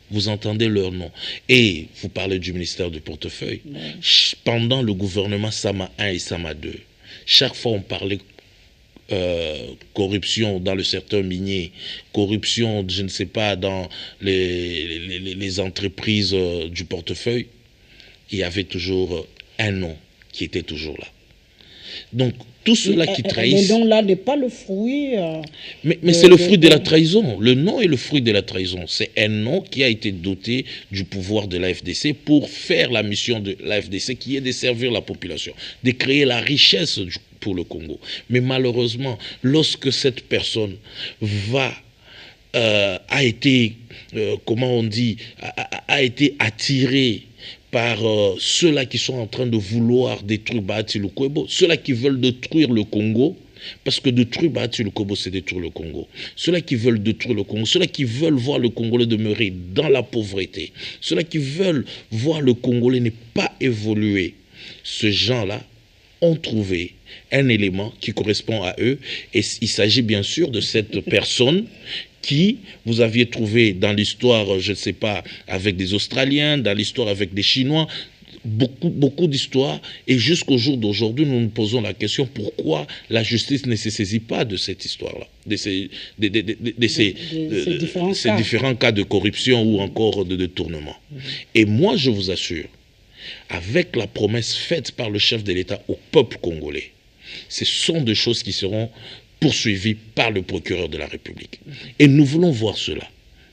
vous entendez leur nom. Et vous parlez du ministère du portefeuille. Pendant le gouvernement Sama 1 et Sama 2, chaque fois on parlait corruption dans le secteur minier, corruption, je ne sais pas, dans les entreprises du portefeuille, il y avait toujours un nom qui était toujours là. Donc, tous ceux-là qui trahissent... Le nom-là n'est pas le fruit... mais c'est le fruit de la trahison. Le nom est le fruit de la trahison. C'est un nom qui a été doté du pouvoir de la FDC pour faire la mission de la FDC, qui est de servir la population, de créer la richesse pour le Congo. Mais malheureusement, lorsque cette personne a été attirée par ceux-là qui sont en train de vouloir détruire Bahati Lukwebo, ceux-là qui veulent détruire le Congo, parce que détruire Bahati Lukwebo, c'est détruire le Congo. Ceux-là qui veulent détruire le Congo, ceux-là qui veulent voir le Congolais demeurer dans la pauvreté, ceux-là qui veulent voir le Congolais ne pas évoluer, ces gens-là ont trouvé un élément qui correspond à eux, et il s'agit bien sûr de cette personne qui vous aviez trouvé dans l'histoire, je ne sais pas, avec des Australiens, dans l'histoire avec des Chinois, beaucoup d'histoires. Et jusqu'au jour d'aujourd'hui, nous nous posons la question pourquoi la justice ne se saisit pas de cette histoire-là, de ces différents cas de corruption ou encore de détournement. Et moi, je vous assure, avec la promesse faite par le chef de l'État au peuple congolais, ce sont des choses qui seront poursuivis par le procureur de la République. Et nous voulons voir cela.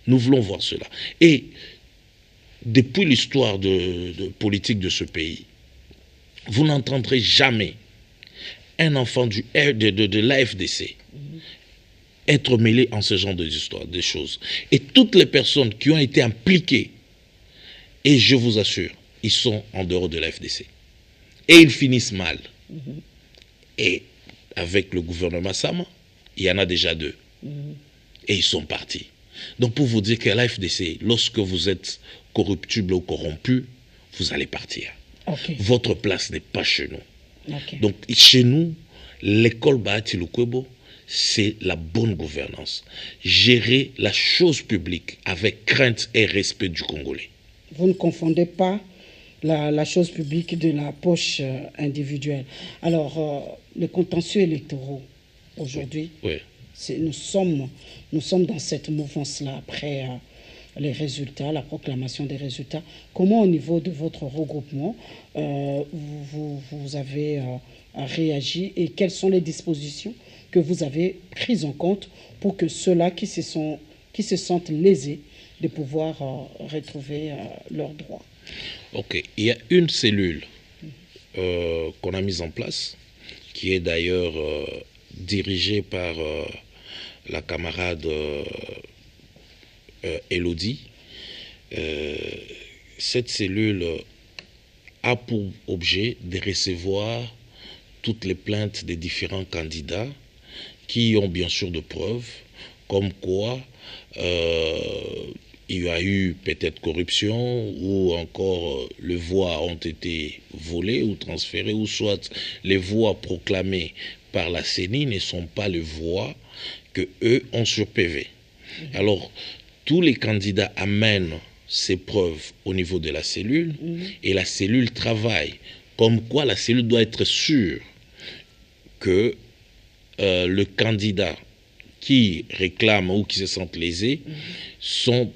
Nous voulons voir cela. Et depuis l'histoire de politique de ce pays, vous n'entendrez jamais un enfant de l'AFDC être mêlé en ce genre d'histoire, des choses. Et toutes les personnes qui ont été impliquées Et je vous assure, ils sont en dehors de la FDC. Et ils finissent mal. Et avec le gouvernement Sama, il y en a déjà 2. Et ils sont partis. Donc pour vous dire qu'à la FDC, lorsque vous êtes corruptible ou corrompu, vous allez partir. Votre place n'est pas chez nous. Donc chez nous, l'école Bahati Lukwebo, c'est la bonne gouvernance. Gérer la chose publique avec crainte et respect du Congolais. Vous ne confondez pas la chose publique de la poche individuelle. Alors, les contentieux électoraux, aujourd'hui, oui. Nous sommes dans cette mouvance-là après les résultats, la proclamation des résultats. Comment, au niveau de votre regroupement, vous avez réagi et quelles sont les dispositions que vous avez prises en compte pour que ceux-là qui se sentent lésés de pouvoir retrouver leurs droits? Ok, il y a une cellule qu'on a mise en place, qui est d'ailleurs dirigée par la camarade Elodie. Cette cellule a pour objet de recevoir toutes les plaintes des différents candidats qui ont bien sûr de preuves, comme quoi il y a eu peut-être corruption ou encore les voix ont été volées ou transférées, ou soit les voix proclamées par la CENI ne sont pas les voix que eux ont sur PV. Alors, tous les candidats amènent ces preuves au niveau de la cellule et la cellule travaille. Comme quoi la cellule doit être sûre que le candidat qui réclame ou qui se sentent lésés sont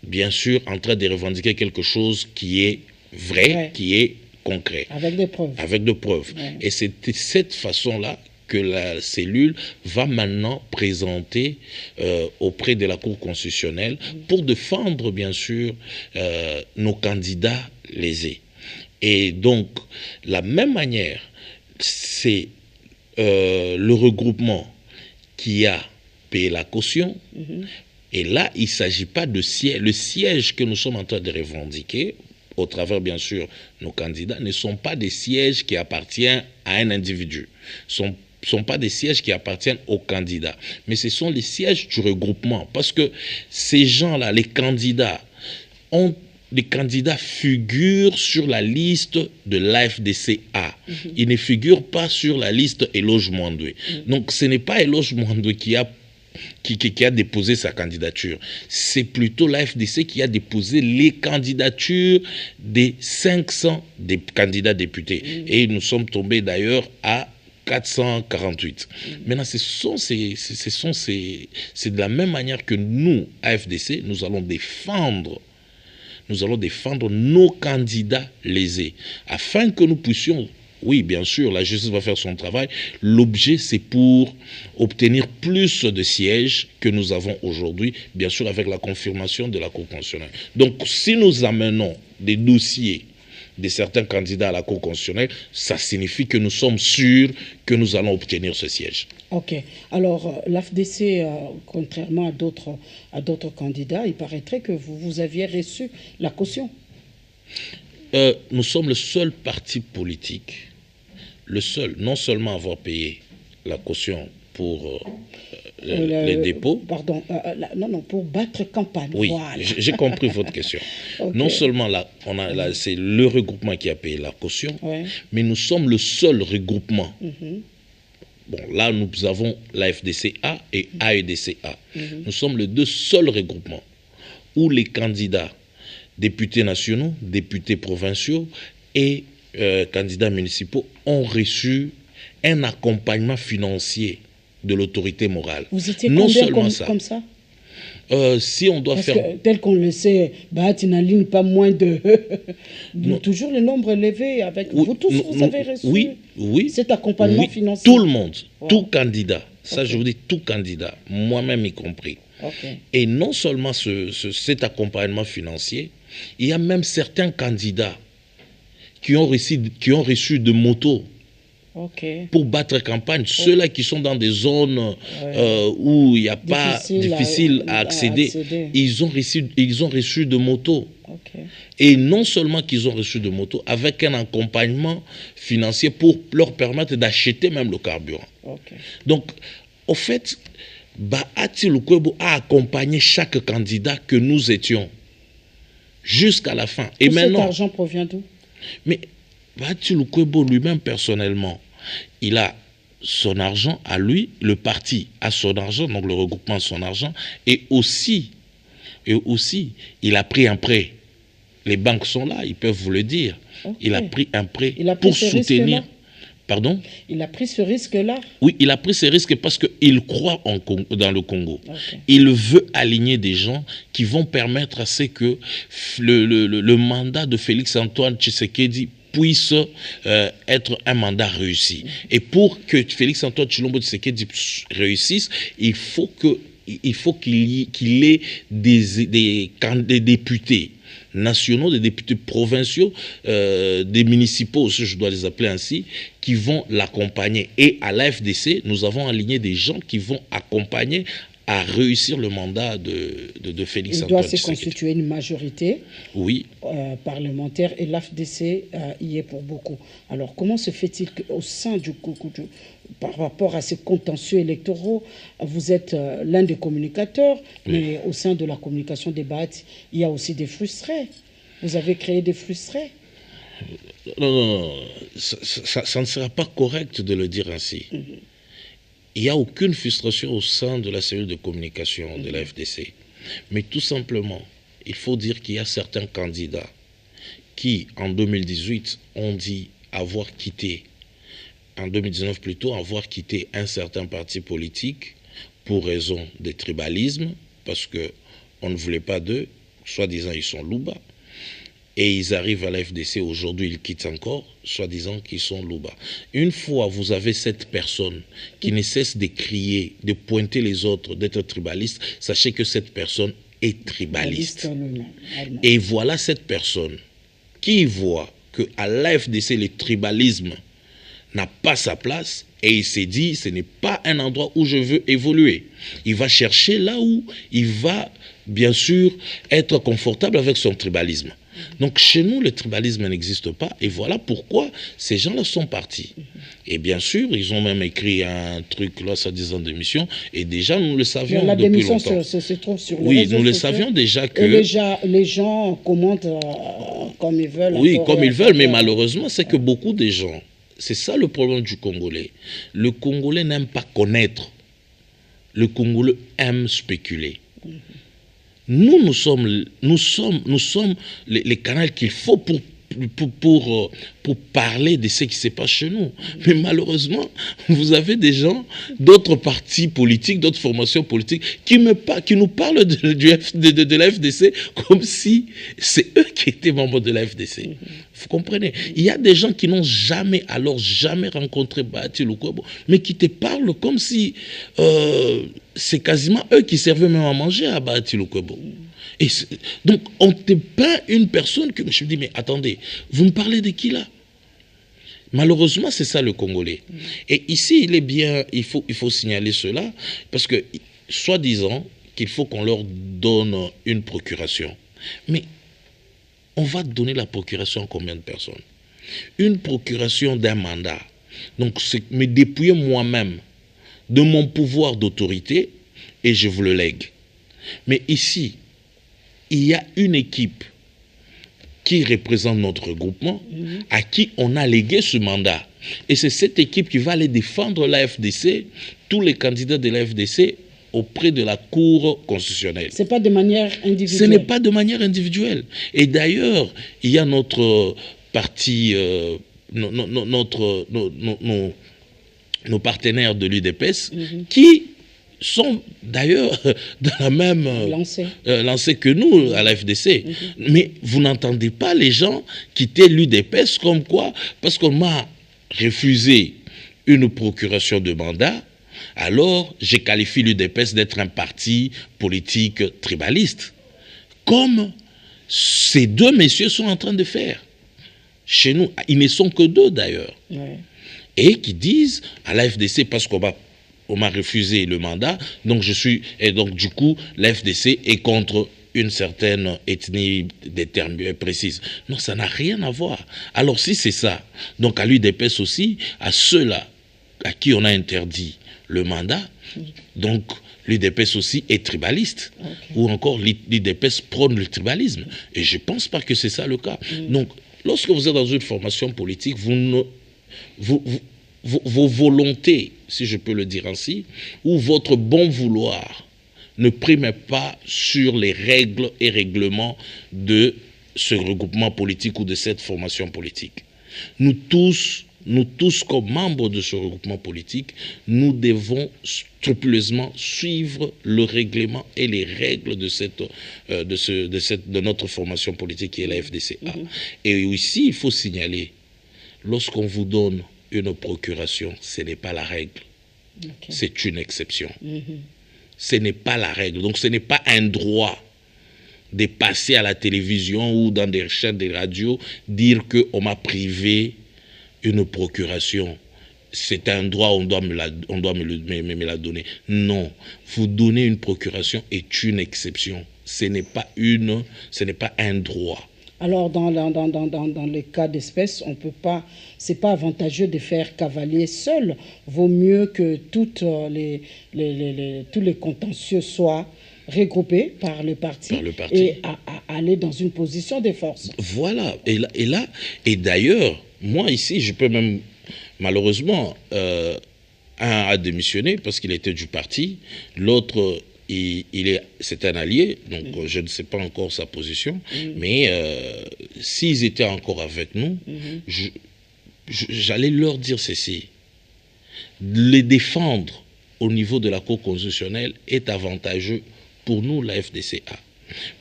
bien sûr en train de revendiquer quelque chose qui est vrai, qui est concret. Avec des preuves. Avec des preuves. Et c'est de cette façon-là que la cellule va maintenant présenter auprès de la Cour constitutionnelle pour défendre bien sûr nos candidats lésés. Et donc, la même manière, c'est le regroupement qui a payé la caution. Et là, il ne s'agit pas de siège. Le siège que nous sommes en train de revendiquer, au travers, bien sûr, nos candidats, ne sont pas des sièges qui appartiennent à un individu. Ne sont pas des sièges qui appartiennent aux candidats. Mais ce sont les sièges du regroupement. Parce que ces gens-là, les candidats figurent sur la liste de l'AFDCA. Ils ne figurent pas sur la liste Eloge Mwandwe. Donc, ce n'est pas Eloge Mwandwe qui a déposé sa candidature. C'est plutôt l'AFDC qui a déposé les candidatures des 500 des candidats députés. Et nous sommes tombés d'ailleurs à 448. Maintenant, c'est de la même manière que nous, AFDC, nous allons défendre nos candidats lésés, afin que nous puissions, oui, bien sûr, la justice va faire son travail. L'objet, c'est pour obtenir plus de sièges que nous avons aujourd'hui, bien sûr, avec la confirmation de la Cour constitutionnelle. Donc, si nous amenons des dossiers de certains candidats à la Cour constitutionnelle, ça signifie que nous sommes sûrs que nous allons obtenir ce siège. Ok. Alors, l'AFDC, contrairement à d'autres candidats, il paraîtrait que vous aviez reçu la caution. Nous sommes le seul parti politique, le seul, non seulement à avoir payé la caution pour les dépôts. Pardon, non, pour battre campagne. Oui, voilà. J'ai compris votre question. Okay. Non seulement c'est le regroupement qui a payé la caution, mais nous sommes le seul regroupement. Bon, là, nous avons la FDCA et AEDCA. Nous sommes les deux seuls regroupements où les candidats députés nationaux, députés provinciaux et candidats municipaux ont reçu un accompagnement financier de l'autorité morale. Vous étiez combien comme ça si on doit Parce faire... que, tel qu'on le sait, Bahati n'aligne pas moins de... toujours le nombre élevé avec... Vous tous, vous avez reçu cet accompagnement financier. Tout le monde, tout candidat. Ça, je vous dis, tout candidat, moi-même y compris. Et non seulement cet accompagnement financier, il y a même certains candidats qui ont reçu de motos pour battre campagne. Ceux-là qui sont dans des zones où il n'y a pas difficile à accéder, ils ont reçu de motos. Et non seulement qu'ils ont reçu de motos, avec un accompagnement financier pour leur permettre d'acheter même le carburant. Donc, au fait, Bahati Lukwebo a accompagné chaque candidat que nous étions jusqu'à la fin. Et maintenant, cet argent provient d'où? Mais Bahati Lukwebo lui-même personnellement, il a son argent à lui, le parti a son argent, donc le regroupement a son argent, et aussi, il a pris un prêt. Les banques sont là, ils peuvent vous le dire. Il a pris un prêt pour soutenir. Pardon? Il a pris ce risque-là? Oui, il a pris ce risque parce qu'il croit dans le Congo. Il veut aligner des gens qui vont permettre à ce que le mandat de Félix-Antoine Tshisekedi puisse être un mandat réussi. Et pour que Félix-Antoine Tshisekedi réussisse, il faut qu'il ait des députés nationaux, des députés provinciaux, des municipaux aussi, je dois les appeler ainsi, qui vont l'accompagner. Et à l'AFDC, nous avons aligné des gens qui vont accompagner à réussir le mandat de Félix Antoine Tshisekedi. Il doit se constituer une majorité parlementaire et l'AFDC y est pour beaucoup. Alors comment se fait-il qu'au sein du par rapport à ces contentieux électoraux, vous êtes l'un des communicateurs, mais au sein de la communication des Bahati, il y a aussi des frustrés. Vous avez créé des frustrés? Non, ça ne sera pas correct de le dire ainsi. Il n'y a aucune frustration au sein de la cellule de communication de la FDC. Mais tout simplement, il faut dire qu'il y a certains candidats qui, en 2018, ont dit avoir quitté, en 2019 plutôt, avoir quitté un certain parti politique pour raison de tribalisme, parce qu'on ne voulait pas d'eux, soi-disant ils sont Louba. Et ils arrivent à la FDC, aujourd'hui ils quittent encore, soi-disant qu'ils sont Louba. Une fois vous avez cette personne qui ne cesse de crier, de pointer les autres, d'être tribaliste, sachez que cette personne est tribaliste. Et voilà cette personne qui voit qu'à la FDC, le tribalisme n'a pas sa place et il s'est dit, ce n'est pas un endroit où je veux évoluer. Il va chercher là où il va, bien sûr, être confortable avec son tribalisme. Donc chez nous, le tribalisme n'existe pas et voilà pourquoi ces gens-là sont partis. Et bien sûr, ils ont même écrit un truc là, ça disant démission, et déjà nous le savions depuis longtemps. La démission se trouve sur les réseaux sociaux. Oui, nous le savions déjà que... Et les gens commentent comme ils veulent. Oui, comme ils veulent, mais malheureusement, c'est que beaucoup de gens, c'est ça le problème du Congolais. Le Congolais n'aime pas connaître. Le Congolais aime spéculer. Nous sommes les canaux qu'il faut pour parler de ce qui se passe chez nous. Mais malheureusement, vous avez des gens d'autres partis politiques, d'autres formations politiques qui nous parlent de la FDC comme si c'est eux qui étaient membres de la FDC. Vous comprenez? Il y a des gens qui n'ont jamais rencontré Bahati Lukwebo, mais qui te parlent comme si c'est quasiment eux qui servaient même à manger à Bahati Lukwebo. Et donc, on te peint une personne que je me dis, mais attendez, vous me parlez de qui là? Malheureusement, c'est ça le Congolais. Et ici, il faut signaler cela, parce que, soi-disant, qu'il faut qu'on leur donne une procuration. Mais on va donner la procuration à combien de personnes? Une procuration d'un mandat. Donc, c'est me dépouiller moi-même de mon pouvoir d'autorité et je vous le lègue. Mais ici, il y a une équipe qui représente notre groupement, à qui on a légué ce mandat. Et c'est cette équipe qui va aller défendre la FDC, tous les candidats de la FDC, auprès de la Cour constitutionnelle. Ce n'est pas de manière individuelle. Ce n'est pas de manière individuelle. Et d'ailleurs, il y a notre parti, nos partenaires de l'UDPS, qui sont d'ailleurs dans la même lancée que nous à la FDC. Mais vous n'entendez pas les gens quitter l'UDPS comme quoi, parce qu'on m'a refusé une procuration de mandat, alors je qualifie l'UDPS d'être un parti politique tribaliste. Comme ces deux messieurs sont en train de faire. Chez nous, ils ne sont que deux d'ailleurs. et qui disent à la FDC, parce on m'a refusé le mandat, donc du coup, la FDC est contre une certaine ethnie précise. Non, ça n'a rien à voir. Alors si c'est ça, donc à l'UDPS aussi, à ceux-là à qui on a interdit le mandat, donc l'UDPS aussi est tribaliste, ou encore l'UDPS prône le tribalisme. Et je ne pense pas que c'est ça le cas. Donc, lorsque vous êtes dans une formation politique, vos volontés, si je peux le dire ainsi, ou votre bon vouloir ne prime pas sur les règles et règlements de ce regroupement politique ou de cette formation politique. Nous tous, comme membres de ce regroupement politique, nous devons scrupuleusement suivre le règlement et les règles de notre formation politique qui est la FDCA. Et ici, il faut signaler, lorsqu'on vous donne une procuration, ce n'est pas la règle. C'est une exception. Ce n'est pas la règle. Donc, ce n'est pas un droit de passer à la télévision ou dans des chaînes de radio, dire qu'on m'a privé une procuration. C'est un droit, on doit me la donner. Non, vous donner une procuration est une exception. Ce n'est pas un droit. Alors, dans les cas d'espèce, on peut pas, c'est pas avantageux de faire cavalier seul. Vaut mieux que tous les contentieux soient regroupés par le parti, et à aller dans une position de force. Voilà. Et d'ailleurs, moi ici, je peux même, malheureusement, un a démissionné parce qu'il était du parti, l'autre c'est un allié, donc je ne sais pas encore sa position, mais s'ils étaient encore avec nous, j'allais leur dire ceci. Les défendre au niveau de la Cour constitutionnelle est avantageux pour nous, la FDCA.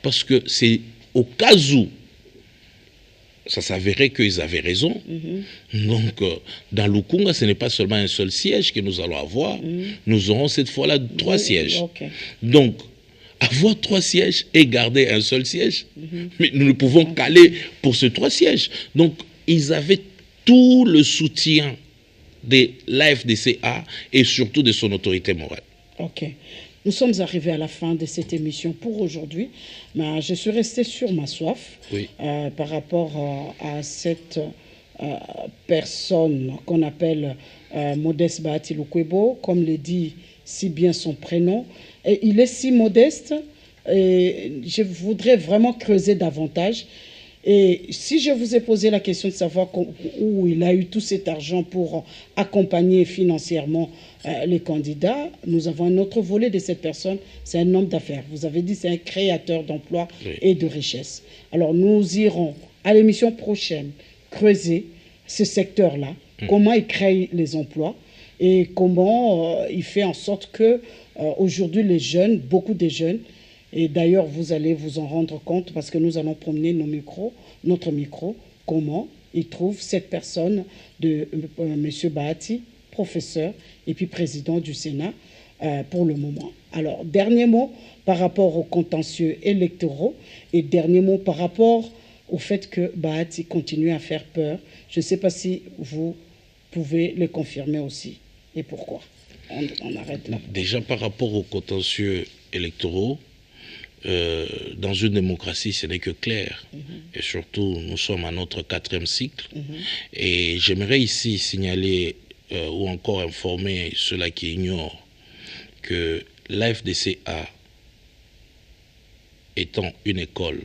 Parce que c'est au cas où ça s'avérait qu'ils avaient raison. Donc, dans Lukunga, ce n'est pas seulement un seul siège que nous allons avoir. Nous aurons cette fois-là 3 sièges. Donc, avoir 3 sièges et garder un seul siège, mais nous ne pouvons qu'aller pour ces 3 sièges. Donc, ils avaient tout le soutien de l'AFDCA et surtout de son autorité morale. Ok. Nous sommes arrivés à la fin de cette émission pour aujourd'hui. Mais je suis resté sur ma soif par rapport à cette personne qu'on appelle Modeste Bahati Lukwebo, comme le dit si bien son prénom. Et il est si modeste et je voudrais vraiment creuser davantage. Et si je vous ai posé la question de savoir où il a eu tout cet argent pour accompagner financièrement les candidats, nous avons un autre volet de cette personne, c'est un homme d'affaires. Vous avez dit c'est un créateur d'emplois et de richesses. Alors nous irons à l'émission prochaine creuser ce secteur-là, comment il crée les emplois et comment il fait en sorte que aujourd'hui les jeunes, beaucoup de jeunes, et d'ailleurs, vous allez vous en rendre compte parce que nous allons promener notre micro, comment il trouve cette personne de M. Bahati, professeur et puis président du Sénat pour le moment. Alors, dernier mot par rapport aux contentieux électoraux et dernier mot par rapport au fait que Bahati continue à faire peur. Je ne sais pas si vous pouvez le confirmer aussi et pourquoi. On arrête là. Déjà, par rapport aux contentieux électoraux, dans une démocratie, ce n'est que clair. Et surtout, nous sommes à notre 4e cycle. Et j'aimerais ici signaler ou encore informer ceux-là qui ignorent que l'AFDCA, étant une école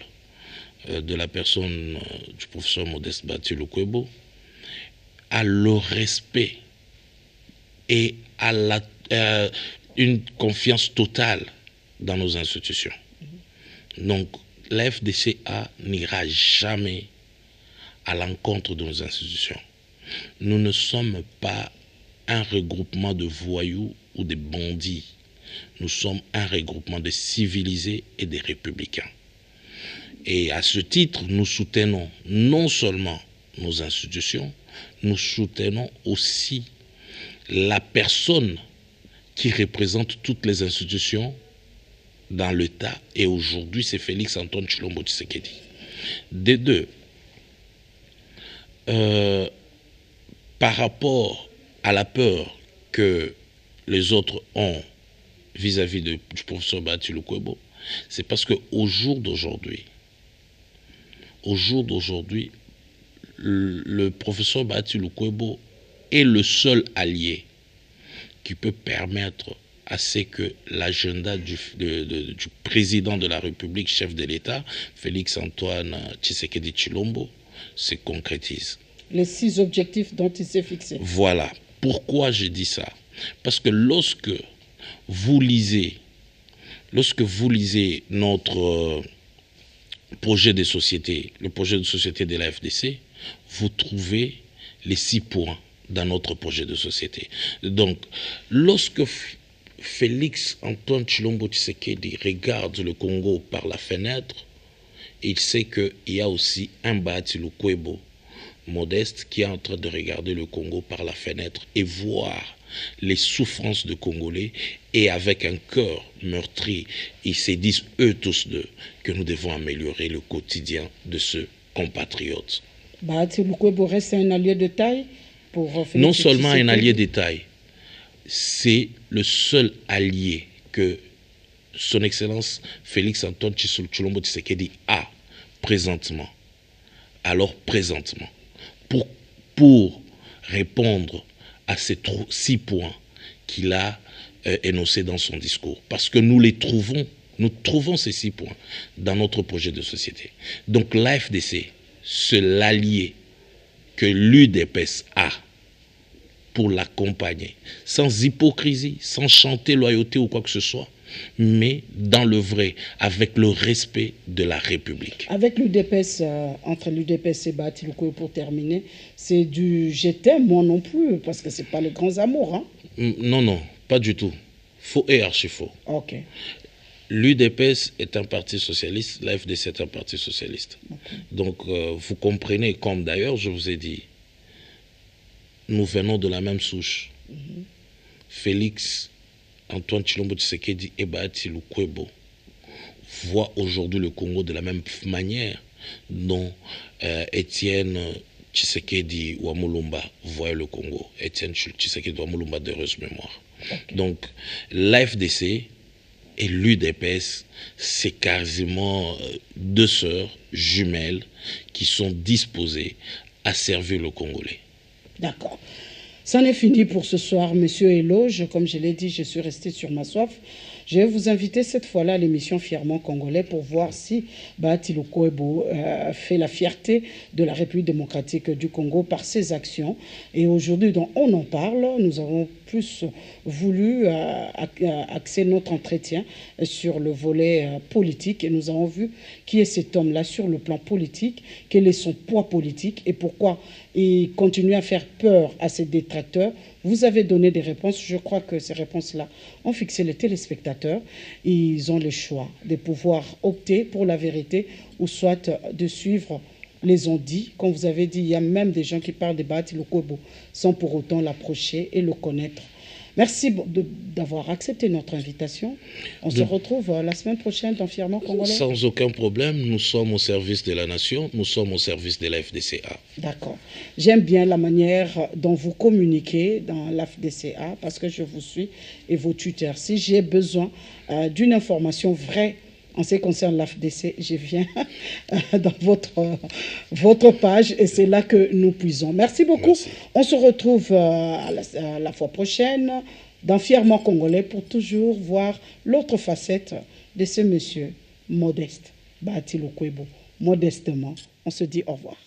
de la personne du professeur Modeste Bahati Lukwebo, a le respect et a une confiance totale dans nos institutions. Donc, la FDCA n'ira jamais à l'encontre de nos institutions. Nous ne sommes pas un regroupement de voyous ou de bandits. Nous sommes un regroupement de civilisés et de républicains. Et à ce titre, nous soutenons non seulement nos institutions, nous soutenons aussi la personne qui représente toutes les institutions dans l'État, et aujourd'hui c'est Félix Antoine Tshilombo Tshisekedi. Des deux, par rapport à la peur que les autres ont vis-à-vis du professeur Bahati Lukwebo, c'est parce qu'au jour d'aujourd'hui, le professeur Bahati Lukwebo est le seul allié qui peut permettre à ce que l'agenda du président de la République, chef de l'État, Félix-Antoine Tshisekedi Tshilombo, se concrétise. Les 6 objectifs dont il s'est fixé. Voilà. Pourquoi je dis ça? Parce que lorsque vous lisez notre projet de société, le projet de société de la FDC, vous trouvez les 6 points dans notre projet de société. Donc, lorsque Félix-Antoine Tshilombo Tshisekedi regarde le Congo par la fenêtre, il sait qu'il y a aussi un Bahati Lukwebo modeste qui est en train de regarder le Congo par la fenêtre et voir les souffrances de Congolais, et avec un cœur meurtri, ils se disent eux tous deux que nous devons améliorer le quotidien de ce compatriote. Bahati Lukwebo reste un allié de taille pour Félix. Non seulement un allié de taille, c'est le seul allié que son Excellence Félix-Antoine Tshilombo Tshisekedi a présentement. Alors présentement, pour répondre à ces 6 points qu'il a énoncés dans son discours. Parce que nous trouvons ces 6 points dans notre projet de société. Donc l'AFDC, c'est l'allié que l'UDPS a pour l'accompagner, sans hypocrisie, sans chanter loyauté ou quoi que ce soit, mais dans le vrai, avec le respect de la République. Avec l'UDPS, entre l'UDPS et Bahati Lukwebo, pour terminer, c'est du je t'aime, moi non plus, parce que ce n'est pas les grands amours. Hein? Non, pas du tout. Faux et archi-faux. Ok. L'UDPS est un parti socialiste, l'AFDC est un parti socialiste. Okay. Donc, vous comprenez, comme d'ailleurs je vous ai dit, nous venons de la même souche. Félix-Antoine Tshilombo Tshisekedi et Bahati Lukwebo voient aujourd'hui le Congo de la même manière dont Étienne Tshisekedi Wamulumba voit le Congo. Étienne Tshisekedi Wamulumba d'heureuse mémoire. Okay. Donc, l'AFDC et l'UDPS, c'est quasiment 2 sœurs jumelles qui sont disposées à servir le Congolais. D'accord. C'en est fini pour ce soir, Monsieur Eloge. Comme je l'ai dit, je suis resté sur ma soif. Je vais vous inviter cette fois-là à l'émission Fièrement Congolais pour voir si Bahati Lukwebo fait la fierté de la République démocratique du Congo par ses actions. Et aujourd'hui, on en parle. Nous avons plus voulu axer notre entretien sur le volet politique. Et nous avons vu qui est cet homme-là sur le plan politique, quel est son poids politique et pourquoi il continue à faire peur à ses détracteurs. Vous avez donné des réponses. Je crois que ces réponses-là ont fixé les téléspectateurs. Ils ont le choix de pouvoir opter pour la vérité ou soit de suivre les on-dit. Comme vous avez dit, il y a même des gens qui parlent de Bahati Lukwebo sans pour autant l'approcher et le connaître. Merci d'avoir accepté notre invitation. On se retrouve la semaine prochaine dans Fièrement Congolais. Sans aucun problème, nous sommes au service de la nation, nous sommes au service de la FDCA. D'accord. J'aime bien la manière dont vous communiquez dans la FDCA parce que je vous suis et vos tuteurs. Si j'ai besoin d'une information vraie en ce qui concerne l'AFDC, je viens dans votre page et c'est là que nous puisons. Merci beaucoup. Merci. On se retrouve à la fois prochaine dans Fièrement Congolais pour toujours voir l'autre facette de ce monsieur modeste, Bahati Lukwebo. Modestement, on se dit au revoir.